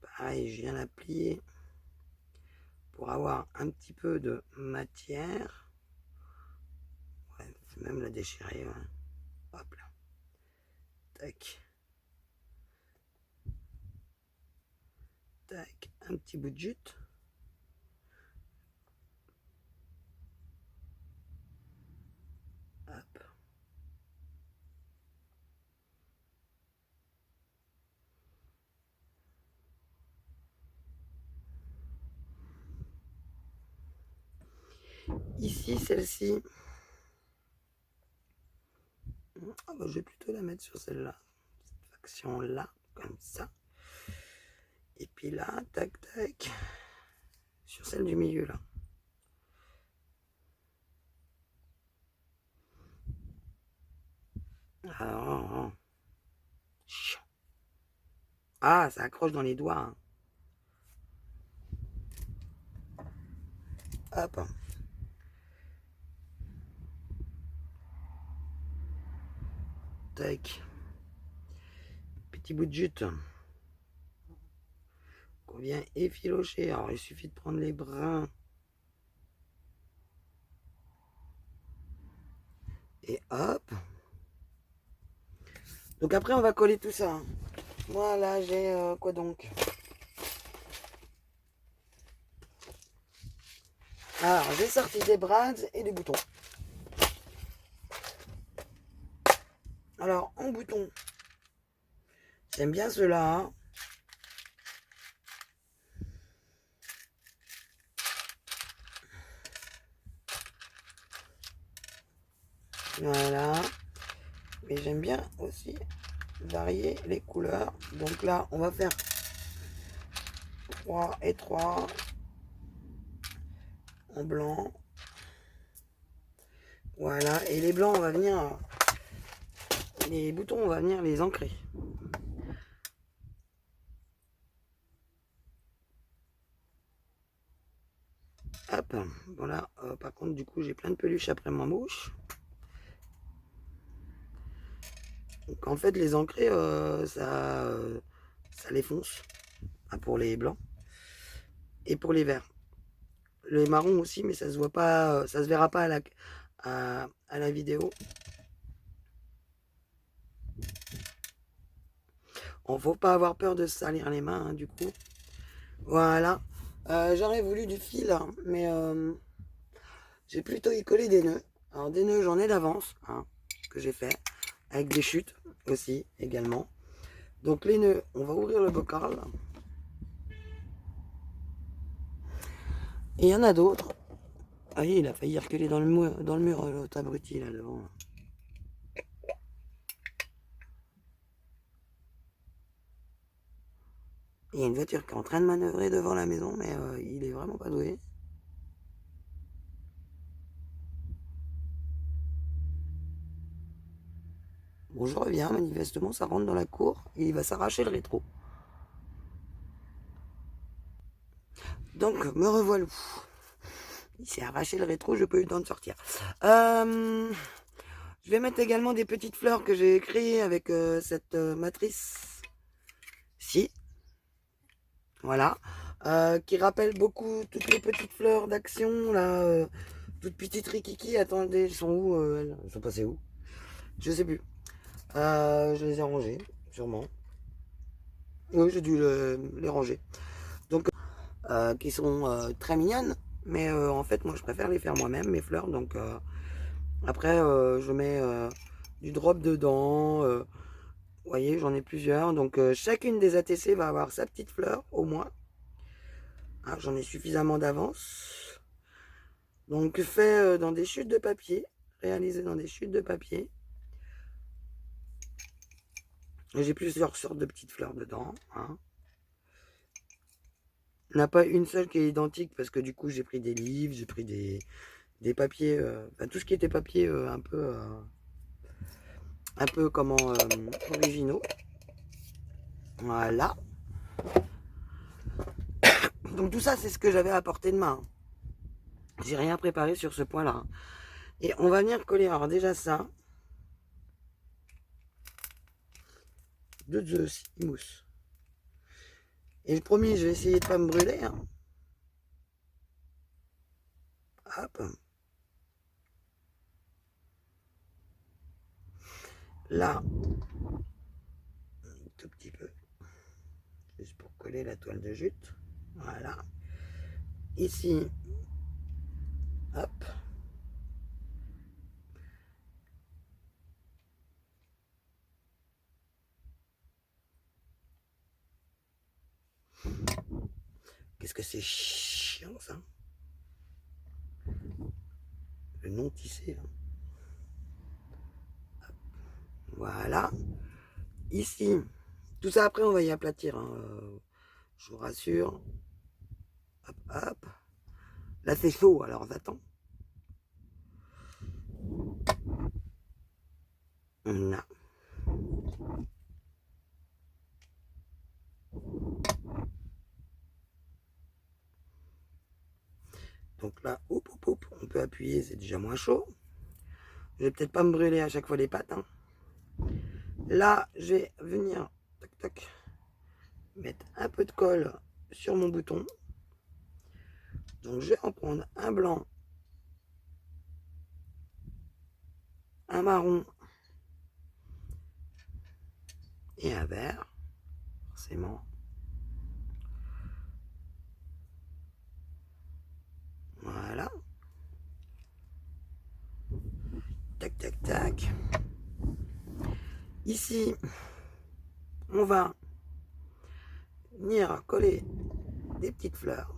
Pareil, je viens la plier pour avoir un petit peu de matière. Ouais, je vais même la déchirer. Ouais. Hop là. Tac. Tac. Un petit bout de jute. Hop. Ici, celle-ci. Ah bah, je vais plutôt la mettre sur celle-là. Cette faction-là, comme ça. Et puis là, tac, tac. Sur celle du milieu, là. Alors, ah, ça accroche dans les doigts. Hein. Hop. Tac. Petit bout de jute. Qu'on vient effilocher. Alors, il suffit de prendre les brins. Et hop. Donc après, on va coller tout ça. Voilà, j'ai quoi donc? Alors, j'ai sorti des brads et des boutons. Alors, en bouton, j'aime bien ceux-là. Hein. Voilà. Mais j'aime bien aussi varier les couleurs. Donc là, on va faire 3 et 3 en blanc. Voilà. Et les blancs, on va venir... Les boutons, on va venir les ancrer. Hop. Voilà. Par contre, du coup, j'ai plein de peluches après ma bouche. Donc en fait, les ancrer, ça les fonce. Pour les blancs. Et pour les verts. Les marrons aussi, mais ça se voit pas, ça se verra pas à la vidéo. On faut pas avoir peur de se salir les mains, hein, du coup. Voilà. J'aurais voulu du fil, hein, mais j'ai plutôt y collé des nœuds. Alors des nœuds, j'en ai d'avance, hein, que j'ai fait. Avec des chutes aussi, également. Donc les nœuds, on va ouvrir le bocal. Et il y en a d'autres. Ah oui, il a failli reculer dans le mur l'autre abruti là devant. Il y a une voiture qui est en train de manœuvrer devant la maison, mais il est vraiment pas doué. Bon, je reviens, manifestement, ça rentre dans la cour et il va s'arracher le rétro. Donc, me revoilà. Il s'est arraché le rétro, je peux eu le temps de sortir. Je vais mettre également des petites fleurs que j'ai créées avec cette matrice. Si. Voilà. Qui rappelle beaucoup toutes les petites fleurs d'action, là. Toutes petites rikiki. Attendez, elles sont où elles sont passées où? Je sais plus. Je les ai rangées, sûrement. Oui, j'ai dû les ranger. Donc, qui sont très mignonnes. Mais en fait, moi, je préfère les faire moi-même, mes fleurs. Donc, après, je mets du drop dedans. Vous voyez, j'en ai plusieurs. Donc, chacune des ATC va avoir sa petite fleur, au moins. Ah, j'en ai suffisamment d'avance. Donc, fait dans des chutes de papier. Réalisé dans des chutes de papier. J'ai plusieurs sortes de petites fleurs dedans. Hein. Il n'y en a pas une seule qui est identique parce que du coup, j'ai pris des livres, j'ai pris des papiers, enfin, tout ce qui était papier un peu comment originaux. Voilà. Donc tout ça, c'est ce que j'avais à portée de main. J'ai rien préparé sur ce point-là. Et on va venir coller, alors déjà ça. Deux œufs mousse. Et le premier, je vais essayer de pas me brûler. Hein. Hop. Là, un tout petit peu. Juste pour coller la toile de jute. Voilà. Ici, hop. Qu'est-ce que c'est chiant ça. Le non tissé là. Hop. Voilà. Ici, tout ça après on va y aplatir. Hein. Je vous rassure. Hop, hop. Là c'est chaud, alors j'attends. Là. Donc là, hop, hop, hop, on peut appuyer, c'est déjà moins chaud. Je vais peut-être pas me brûler à chaque fois les pattes. Hein. Là, je vais venir tac, tac, mettre un peu de colle sur mon bouton. Donc je vais en prendre un blanc, un marron et un vert, forcément. Voilà. Tac, tac, tac. Ici, on va venir coller des petites fleurs.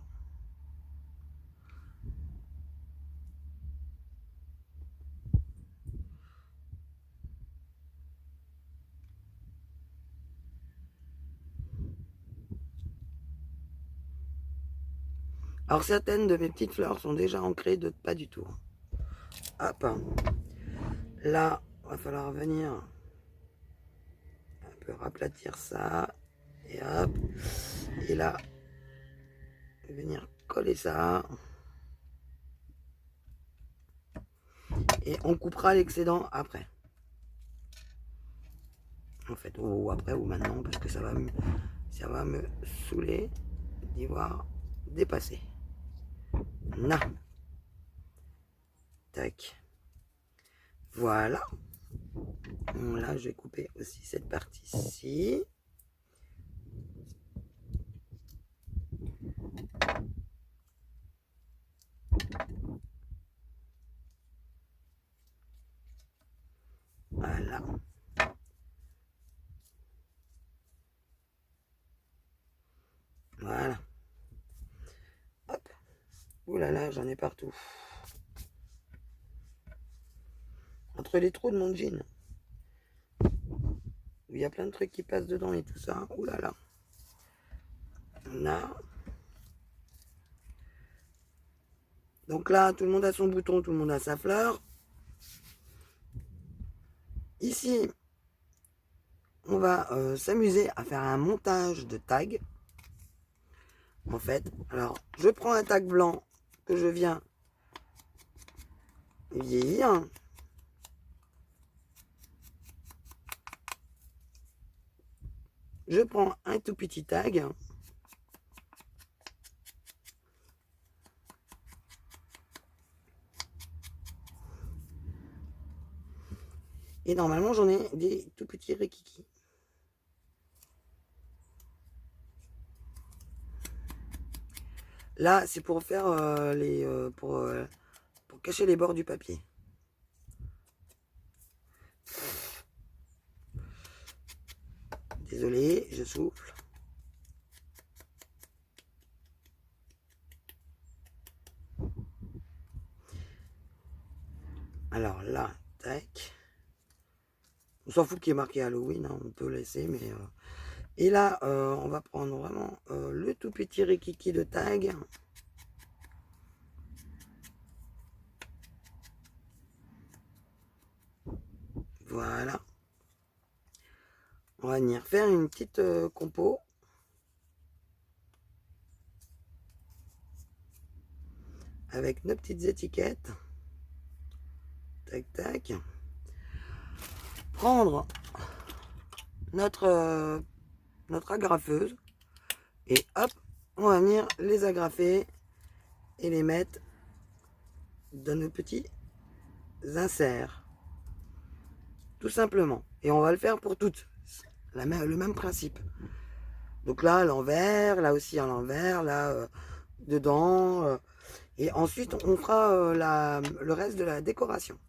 Alors certaines de mes petites fleurs sont déjà ancrées, d'autres pas du tout. Hop. Là, il va falloir venir un peu raplatir ça. Et hop. Et là, venir coller ça. Et on coupera l'excédent après. En fait, ou après ou maintenant, parce que ça va me saouler d'y voir dépasser. Là. Tac. Voilà. Là, je vais couper aussi cette partie-ci. Voilà. Ouh là là, j'en ai partout. Entre les trous de mon jean. Il y a plein de trucs qui passent dedans et tout ça. Ouh là là. Là. Donc là, tout le monde a son bouton, tout le monde a sa fleur. Ici, on va s'amuser à faire un montage de tag. En fait, alors, je prends un tag blanc que je viens vieillir. Je prends un tout petit tag. Et normalement, j'en ai des tout petits rikiki. Là, c'est pour faire pour cacher les bords du papier. Désolé, je souffle. Alors là, tac. On s'en fout qu'il y ait marqué Halloween, hein, on peut laisser, mais... Et là, on va prendre vraiment le tout petit rikiki de tag. Voilà. On va venir faire une petite compo. Avec nos petites étiquettes. Tac, tac. Prendre notre agrafeuse. Et hop, on va venir les agrafer et les mettre dans nos petits inserts. Tout simplement. Et on va le faire pour toutes. Le même principe. Donc là, à l'envers, là aussi à l'envers, là, dedans. Et ensuite, on fera le reste de la décoration.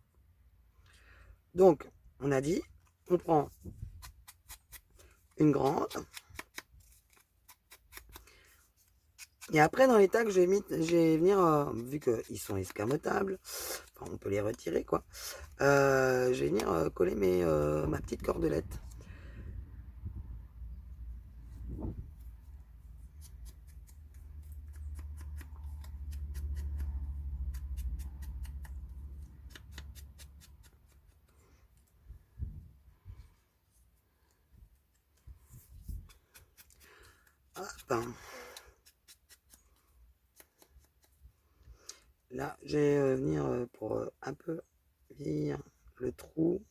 Donc, on a dit, on prend une grande. Et après, dans les tags, je vais venir, vu qu'ils sont escamotables, enfin, on peut les retirer, quoi. Je vais venir coller ma petite cordelette. Hop. Là, je vais venir pour un peu vieillir le trou.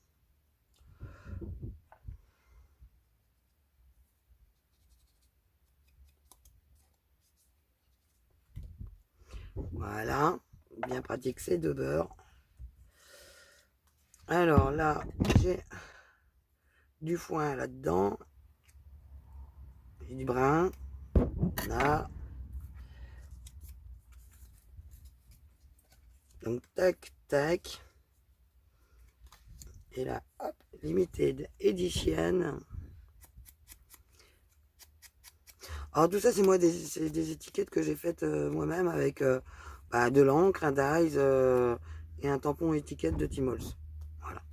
Voilà, bien pratique, c'est de beurre. Alors là, j'ai du foin là-dedans. J'ai du brun. Là. Donc, tac, tac. Et là, hop, Limited Edition. Alors, tout ça, c'est moi, c'est des étiquettes que j'ai faites moi-même avec de l'encre, un dies et un tampon étiquette de Timols. Voilà.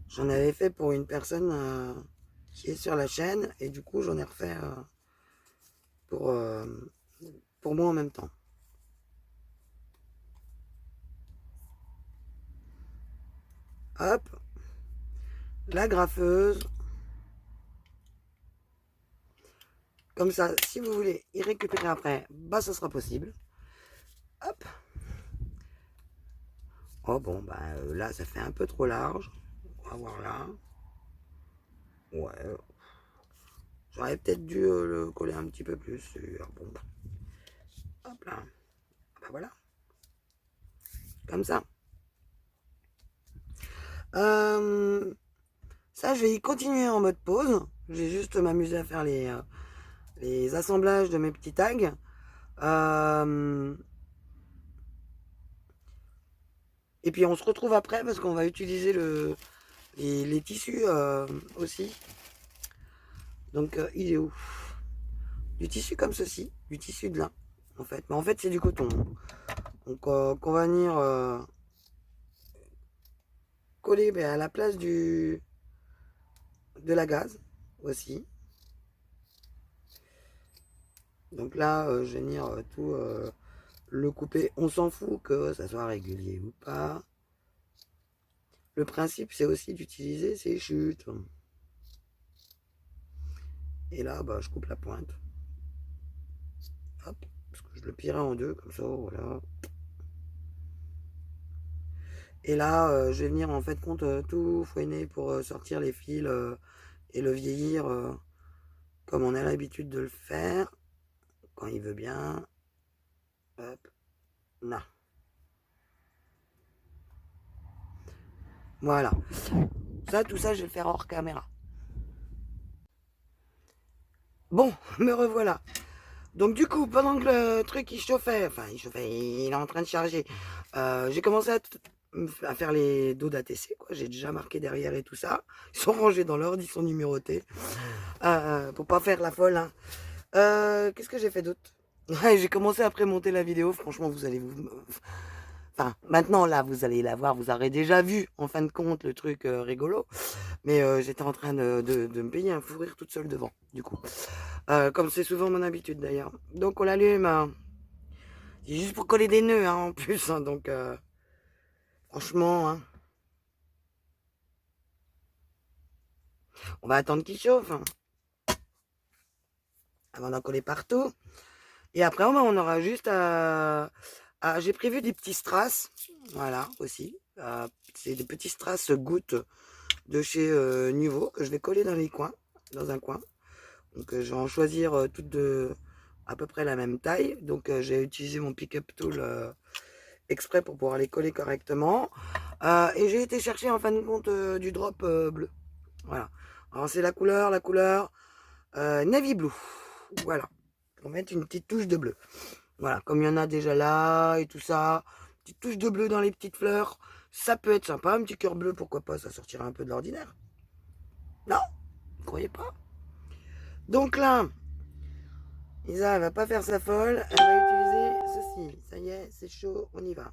J'en avais fait pour une personne qui est sur la chaîne et du coup, j'en ai refait pour moi en même temps. Hop, la graffeuse. Comme ça, si vous voulez y récupérer après, bah ça sera possible. Hop. Oh bon, là ça fait un peu trop large. On va voir là. Ouais. J'aurais peut-être dû le coller un petit peu plus. Bon. Hop là. Bah voilà. Comme ça. Ça, je vais y continuer en mode pause. Je vais juste m'amuser à faire les assemblages de mes petits tags. Et puis on se retrouve après parce qu'on va utiliser les tissus aussi. Donc il est où? Du tissu comme ceci, du tissu de lin. en fait. Mais en fait, c'est du coton. Donc, qu'on va venir coller à la place de la gaze aussi. Donc là, je vais venir tout le couper. On s'en fout que ça soit régulier ou pas. Le principe, c'est aussi d'utiliser ces chutes. Et là, bah, je coupe la pointe. Hop, parce que je le pirais en deux, comme ça, voilà. Et là, je vais venir en fait compte tout fouiner pour sortir les fils et le vieillir comme on a l'habitude de le faire. Quand il veut bien. Hop, là. Voilà. Tout ça, je vais le faire hors caméra. Bon, me revoilà. Donc du coup, pendant que le truc il chauffait, il est en train de charger, j'ai commencé à faire les dos d'ATC, quoi. J'ai déjà marqué derrière et tout ça. Ils sont rangés dans l'ordre, ils sont numérotés. Pour pas faire la folle, hein. Qu'est-ce que j'ai fait d'autre? Ouais, j'ai commencé à prémonter la vidéo, franchement, Enfin, maintenant, là, vous allez la voir, vous aurez déjà vu, en fin de compte, le truc rigolo. Mais j'étais en train de me payer un fou rire toute seule devant, du coup. Comme c'est souvent mon habitude, d'ailleurs. Donc, on l'allume. C'est juste pour coller des nœuds, hein, en plus. Hein, donc, franchement, hein, on va attendre qu'il chauffe. Hein, avant d'en coller partout. Et après, on aura juste j'ai prévu des petits strass. Voilà, aussi. C'est des petits strass gouttes de chez Nuvo que je vais coller dans les coins, dans un coin. Donc je vais en choisir toutes de à peu près la même taille. Donc j'ai utilisé mon pick-up tool exprès pour pouvoir les coller correctement. Et j'ai été chercher en fin de compte du drop bleu. Voilà. Alors c'est la couleur navy blue. Voilà. Pour mettre une petite touche de bleu. Voilà, comme il y en a déjà là et tout ça. Petite touche de bleu dans les petites fleurs. Ça peut être sympa. Un petit cœur bleu, pourquoi pas, ça sortira un peu de l'ordinaire. Non, vous croyez pas? Donc là, Isa, elle va pas faire sa folle. Elle va utiliser ceci. Ça y est, c'est chaud, on y va.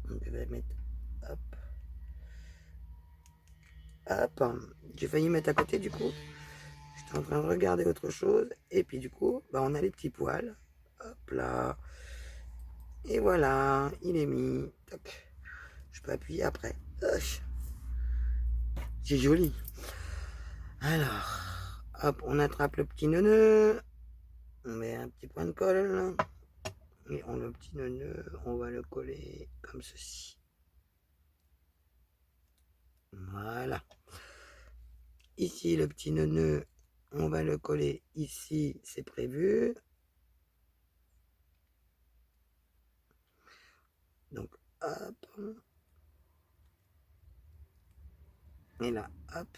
Donc je vais mettre. Hop. Hop. J'ai failli mettre à côté du coup. J'étais en train de regarder autre chose. Et puis du coup, bah, on a les petits poils. Hop là. Et voilà, il est mis. Toc. Je peux appuyer après. C'est joli. Alors, hop, on attrape le petit nœud. On met un petit point de colle. Et on le petit nœud, on va le coller comme ceci. Voilà. Ici, le petit nœud, on va le coller ici, c'est prévu. Donc, hop. Et là, hop.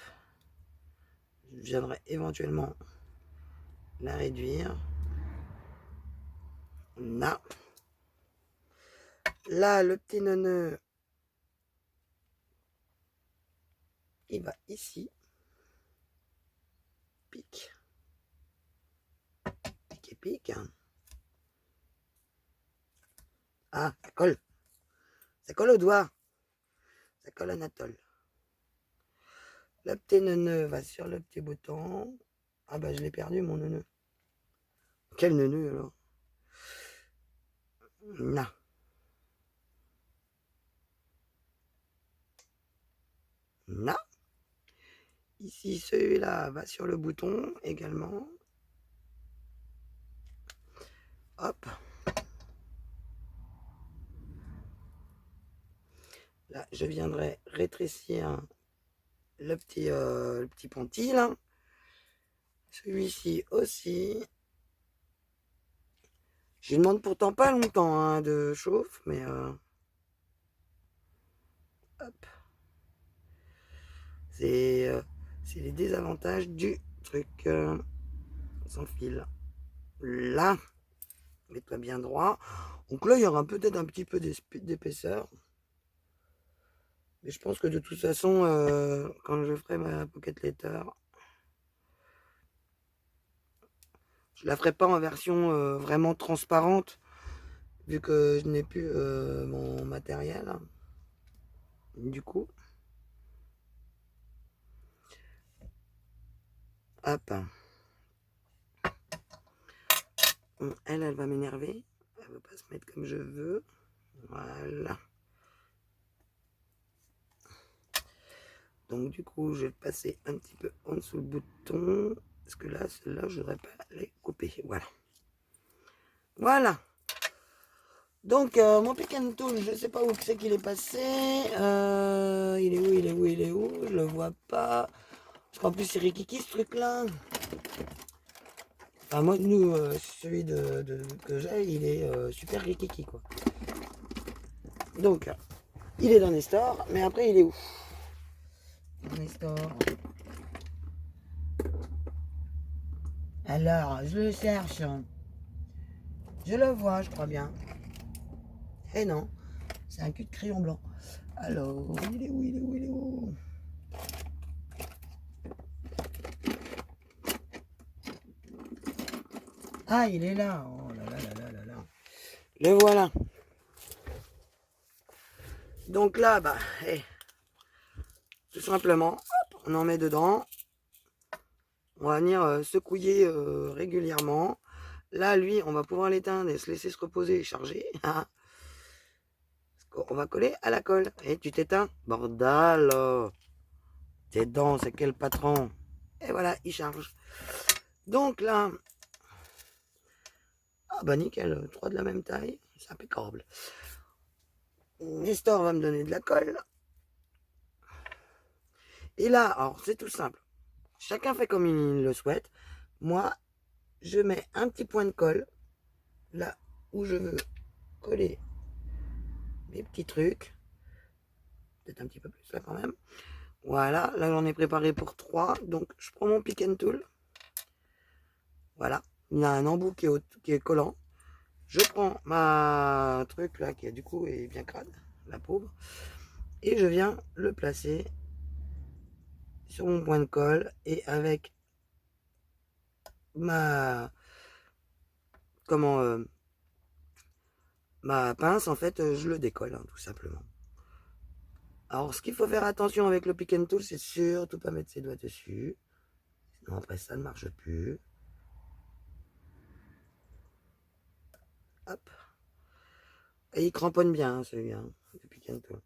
Je viendrai éventuellement la réduire. Là. Là, le petit nœud, il va ici. Pique. Pique et pique. Ah, ça colle. Ça colle au doigt. Ça colle à Anatole. Le petit nœud va sur le petit bouton. Ah bah je l'ai perdu mon nœud. Quel nœud alors? Non. Non. Ici, celui-là va sur le bouton également. Hop. Là, je viendrai rétrécir le petit pontil. Celui-ci aussi. Je demande pourtant pas longtemps hein, de chauffe, mais hop. C'est les désavantages du truc sans fil. Là, mets-toi bien droit. Donc là, il y aura peut-être un petit peu d'épaisseur. Mais je pense que de toute façon, quand je ferai ma pocket letter, Je la ferai pas en version vraiment transparente, vu que je n'ai plus mon matériel. Du coup, hop. Elle va m'énerver. Elle veut pas se mettre comme je veux. Voilà. Donc du coup, je vais le passer un petit peu en dessous le bouton. Parce que là, celle-là, je voudrais pas les couper. Voilà. Voilà. Donc, mon pick and tool, je sais pas où c'est qu'il est passé. Il est où, il est où, il est où? Je le vois pas. Parce qu'en plus, c'est rikiki ce truc-là. Enfin, moi, celui que j'ai, il est super rikiki, quoi. Donc, il est dans les stores, mais après, il est où? Dans les stores. Alors, je le cherche. Je le vois, je crois bien. Eh non, c'est un cul de crayon blanc. Alors, il est où, il est où, il est où? Ah, il est là. Oh là là là là là là. Le voilà. Donc là, bah, tout simplement, hop, on en met dedans. On va venir secouiller régulièrement. Là, lui, on va pouvoir l'éteindre et se laisser se reposer et charger. On va coller à la colle. Et tu t'éteins? Bordel. T'es dedans, c'est quel patron? Et voilà, il charge. Donc là, ah bah nickel, 3 de la même taille, c'est impeccable. Nestor va me donner de la colle. Et là, alors c'est tout simple. Chacun fait comme il le souhaite. Moi, je mets un petit point de colle là où je veux coller mes petits trucs. Peut-être un petit peu plus là quand même. Voilà, là j'en ai préparé pour 3. Donc je prends mon pick and tool. Voilà, il y a un embout qui est collant. Je prends ma truc là qui du coup est bien crade, la pauvre. Et je viens le placer sur mon point de colle et avec ma comment ma pince en fait je le décolle tout simplement. Alors ce qu'il faut faire attention avec le pick and tool, c'est surtout pas mettre ses doigts dessus, sinon après ça ne marche plus. Hop, et il cramponne bien celui-là, le pick and tool.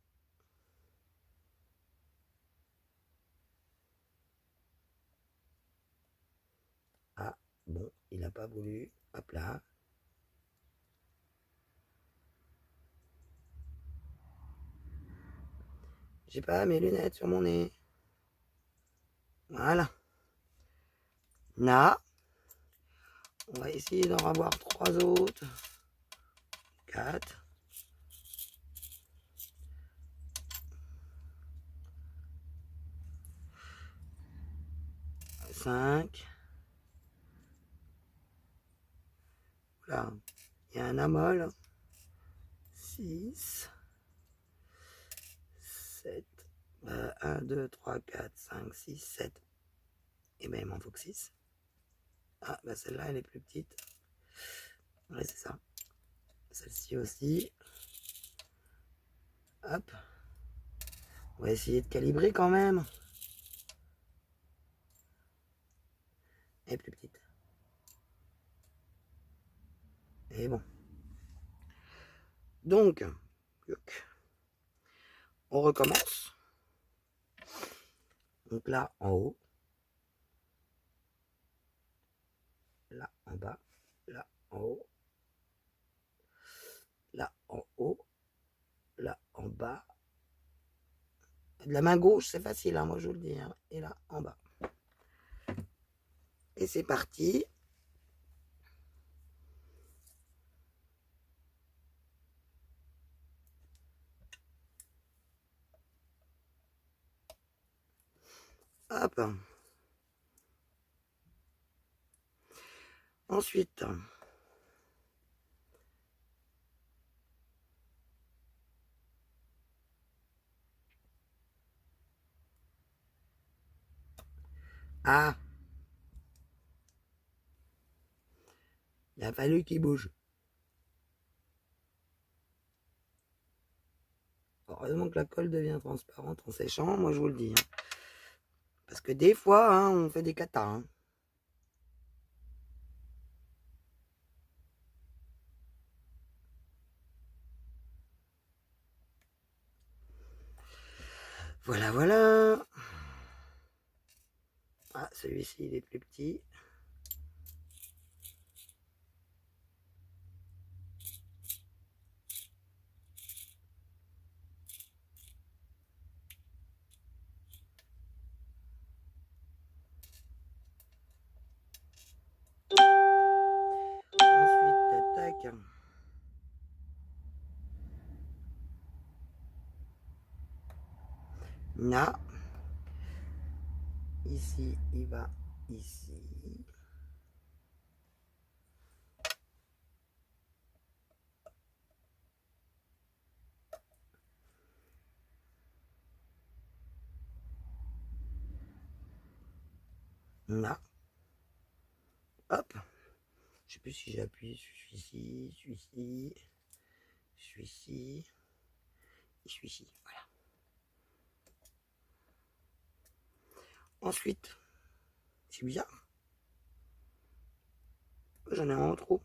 Ah bon, il n'a pas voulu. Hop là. J'ai pas mes lunettes sur mon nez. Voilà. Là, on va essayer d'en avoir 3 autres. 4. 5. Là, il y a un amol. 6. 7. 1, 2, 3, 4, 5, 6, 7. Et bien, il m'en faut que 6. Ah, bah celle-là, elle est plus petite. Ouais, c'est ça. Celle-ci aussi. Hop. On va essayer de calibrer quand même. Elle est plus petite. Et bon. Donc, on recommence. Donc là, en haut. Là, en bas. Là, en haut. Là, en haut. Là, en bas. De la main gauche, c'est facile, hein, moi je vous le dis. Hein. Et là, en bas. Et c'est parti. Hop. Ensuite, ah, Il a fallu qu'il bouge. Heureusement que la colle devient transparente en séchant, moi je vous le dis. Hein. Parce que des fois, hein, on fait des catas. Hein. Voilà, voilà. Ah, celui-ci, il est plus petit. Ensuite, tac. Là. Ici, il va ici. Là. Hop. Je sais plus si j'appuie. Je suis ici, je suis ici, je suis ici, je suis ici. Voilà. Ensuite, c'est bizarre. J'en ai un en trop.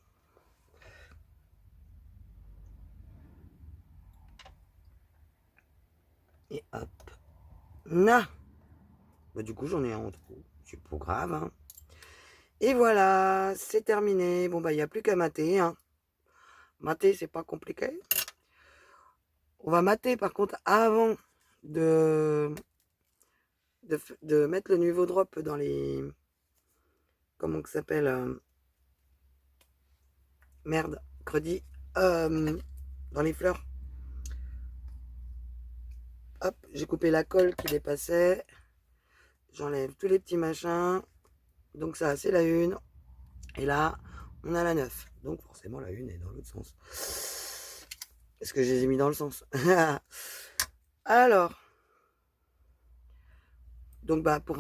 Et hop. Là. Bah, du coup, j'en ai un en trop. C'est pas grave. Hein. Et voilà, c'est terminé. Bon, bah, il n'y a plus qu'à mater. Hein. Mater, c'est pas compliqué. On va mater, par contre, avant de mettre le niveau drop dans les... Comment que ça s'appelle merde, crédit. Dans les fleurs. Hop, j'ai coupé la colle qui dépassait. J'enlève tous les petits machins. Donc ça, c'est la 1. Et là, on a la 9. Donc forcément, la 1 est dans l'autre sens. Est-ce que je les ai mis dans le sens? Alors. Donc bah pour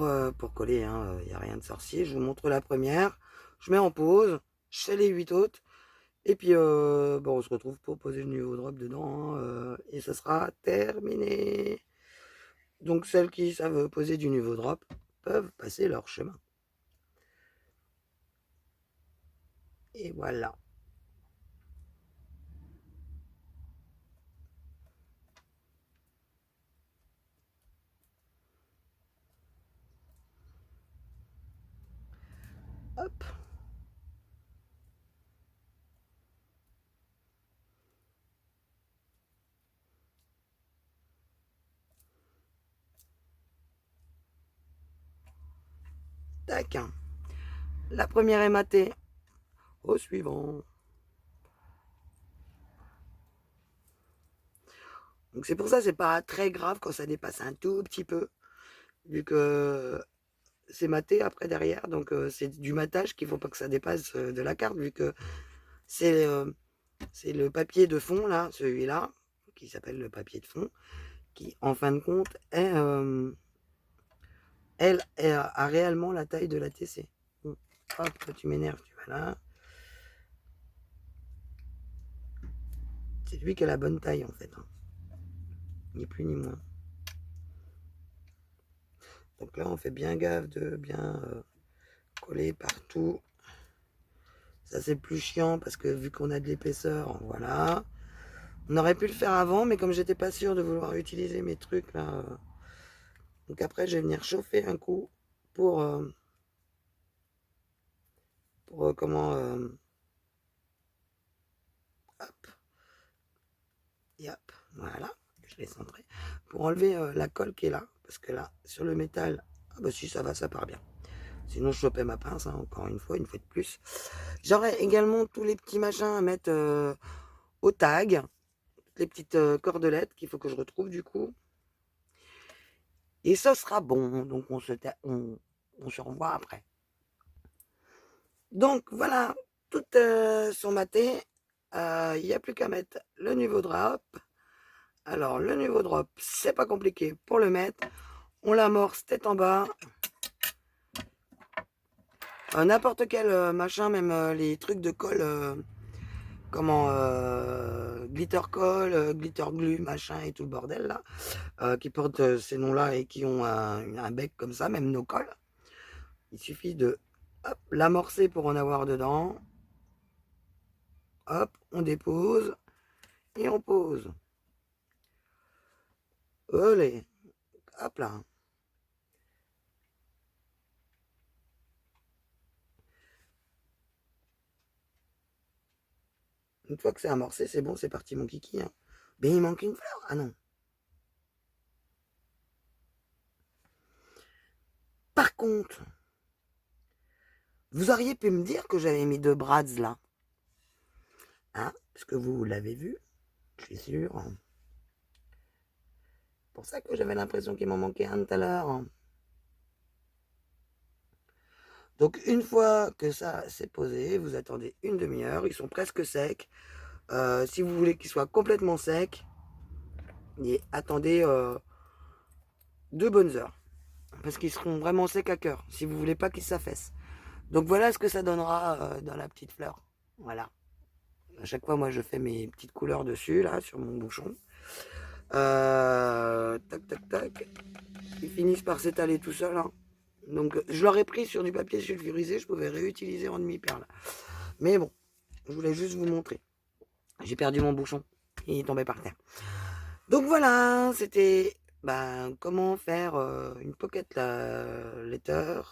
coller, il n'y a rien de sorcier. Je vous montre la première. Je mets en pause. Je fais les 8 autres. Et puis on se retrouve pour poser le niveau drop dedans. Et ça sera terminé. Donc celles qui savent poser du niveau drop peuvent passer leur chemin. Et voilà. Hop. Tac. La première est matée. Au suivant. Donc c'est pour ça, c'est pas très grave quand ça dépasse un tout petit peu. Vu que c'est maté après derrière. Donc c'est du matage qu'il faut pas que ça dépasse de la carte. Vu que c'est le papier de fond, là, celui-là, qui s'appelle le papier de fond, qui en fin de compte est... elle a réellement la taille de la TC. Bon, hop, tu m'énerves, tu vas là. C'est lui qui a la bonne taille en fait. Hein. Ni plus ni moins. Donc là, on fait bien gaffe de bien coller partout. Ça, c'est plus chiant parce que vu qu'on a de l'épaisseur, voilà. On aurait pu le faire avant, mais comme j'étais pas sûr de vouloir utiliser mes trucs là. Donc après, je vais venir chauffer un coup pour comment... hop. Et hop, voilà. Je l'ai centré. Pour enlever la colle qui est là. Parce que là, sur le métal, ah bah si ça va, ça part bien. Sinon, je chopais ma pince, hein, encore une fois de plus. J'aurai également tous les petits machins à mettre au tag. Les petites cordelettes qu'il faut que je retrouve du coup. Et ça sera bon. Donc, on se revoit après. Donc, voilà. Toutes sont matées. Il n'y a plus qu'à mettre le niveau drop. Alors, le niveau drop, c'est pas compliqué pour le mettre. On l'amorce tête en bas. N'importe quel machin, même les trucs de colle, comment, glitter colle, glitter glue, machin et tout le bordel là, qui portent ces noms-là et qui ont un bec comme ça, même nos colles. Il suffit de l'amorcer pour en avoir dedans. Hop, on dépose et on pose. Allez, hop là. Une fois que c'est amorcé, c'est bon, c'est parti mon kiki. Hein. Mais il manque une fleur. Ah non. Par contre, vous auriez pu me dire que j'avais mis 2 brads là. Hein, parce que vous l'avez vu, je suis sûr. C'est pour ça que j'avais l'impression qu'il m'en manquait un tout à l'heure. Donc une fois que ça s'est posé, vous attendez une demi-heure, ils sont presque secs. Si vous voulez qu'ils soient complètement secs, attendez 2 bonnes heures. Parce qu'ils seront vraiment secs à cœur, si vous voulez pas qu'ils s'affaissent. Donc voilà ce que ça donnera dans la petite fleur. Voilà. À chaque fois, moi, je fais mes petites couleurs dessus, là, sur mon bouchon. Tac, tac, tac. Ils finissent par s'étaler tout seuls. Hein. Donc, je l'aurais pris sur du papier sulfurisé, je pouvais réutiliser en demi-perle. Mais bon, je voulais juste vous montrer. J'ai perdu mon bouchon. Il est tombé par terre. Donc voilà, c'était comment faire une pocket letter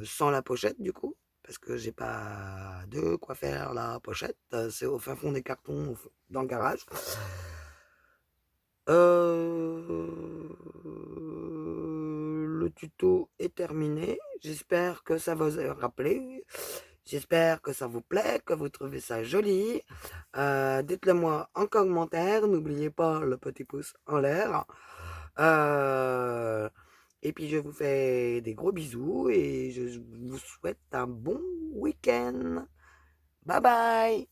sans la pochette du coup. Parce que j'ai pas de quoi faire la pochette. C'est au fin fond des cartons dans le garage. Le tuto est terminé. J'espère que ça vous a rappelé. J'espère que ça vous plaît, que vous trouvez ça joli. Dites-le moi en commentaire. N'oubliez pas le petit pouce en l'air. Et puis je vous fais des gros bisous et je vous souhaite un bon week-end. Bye bye!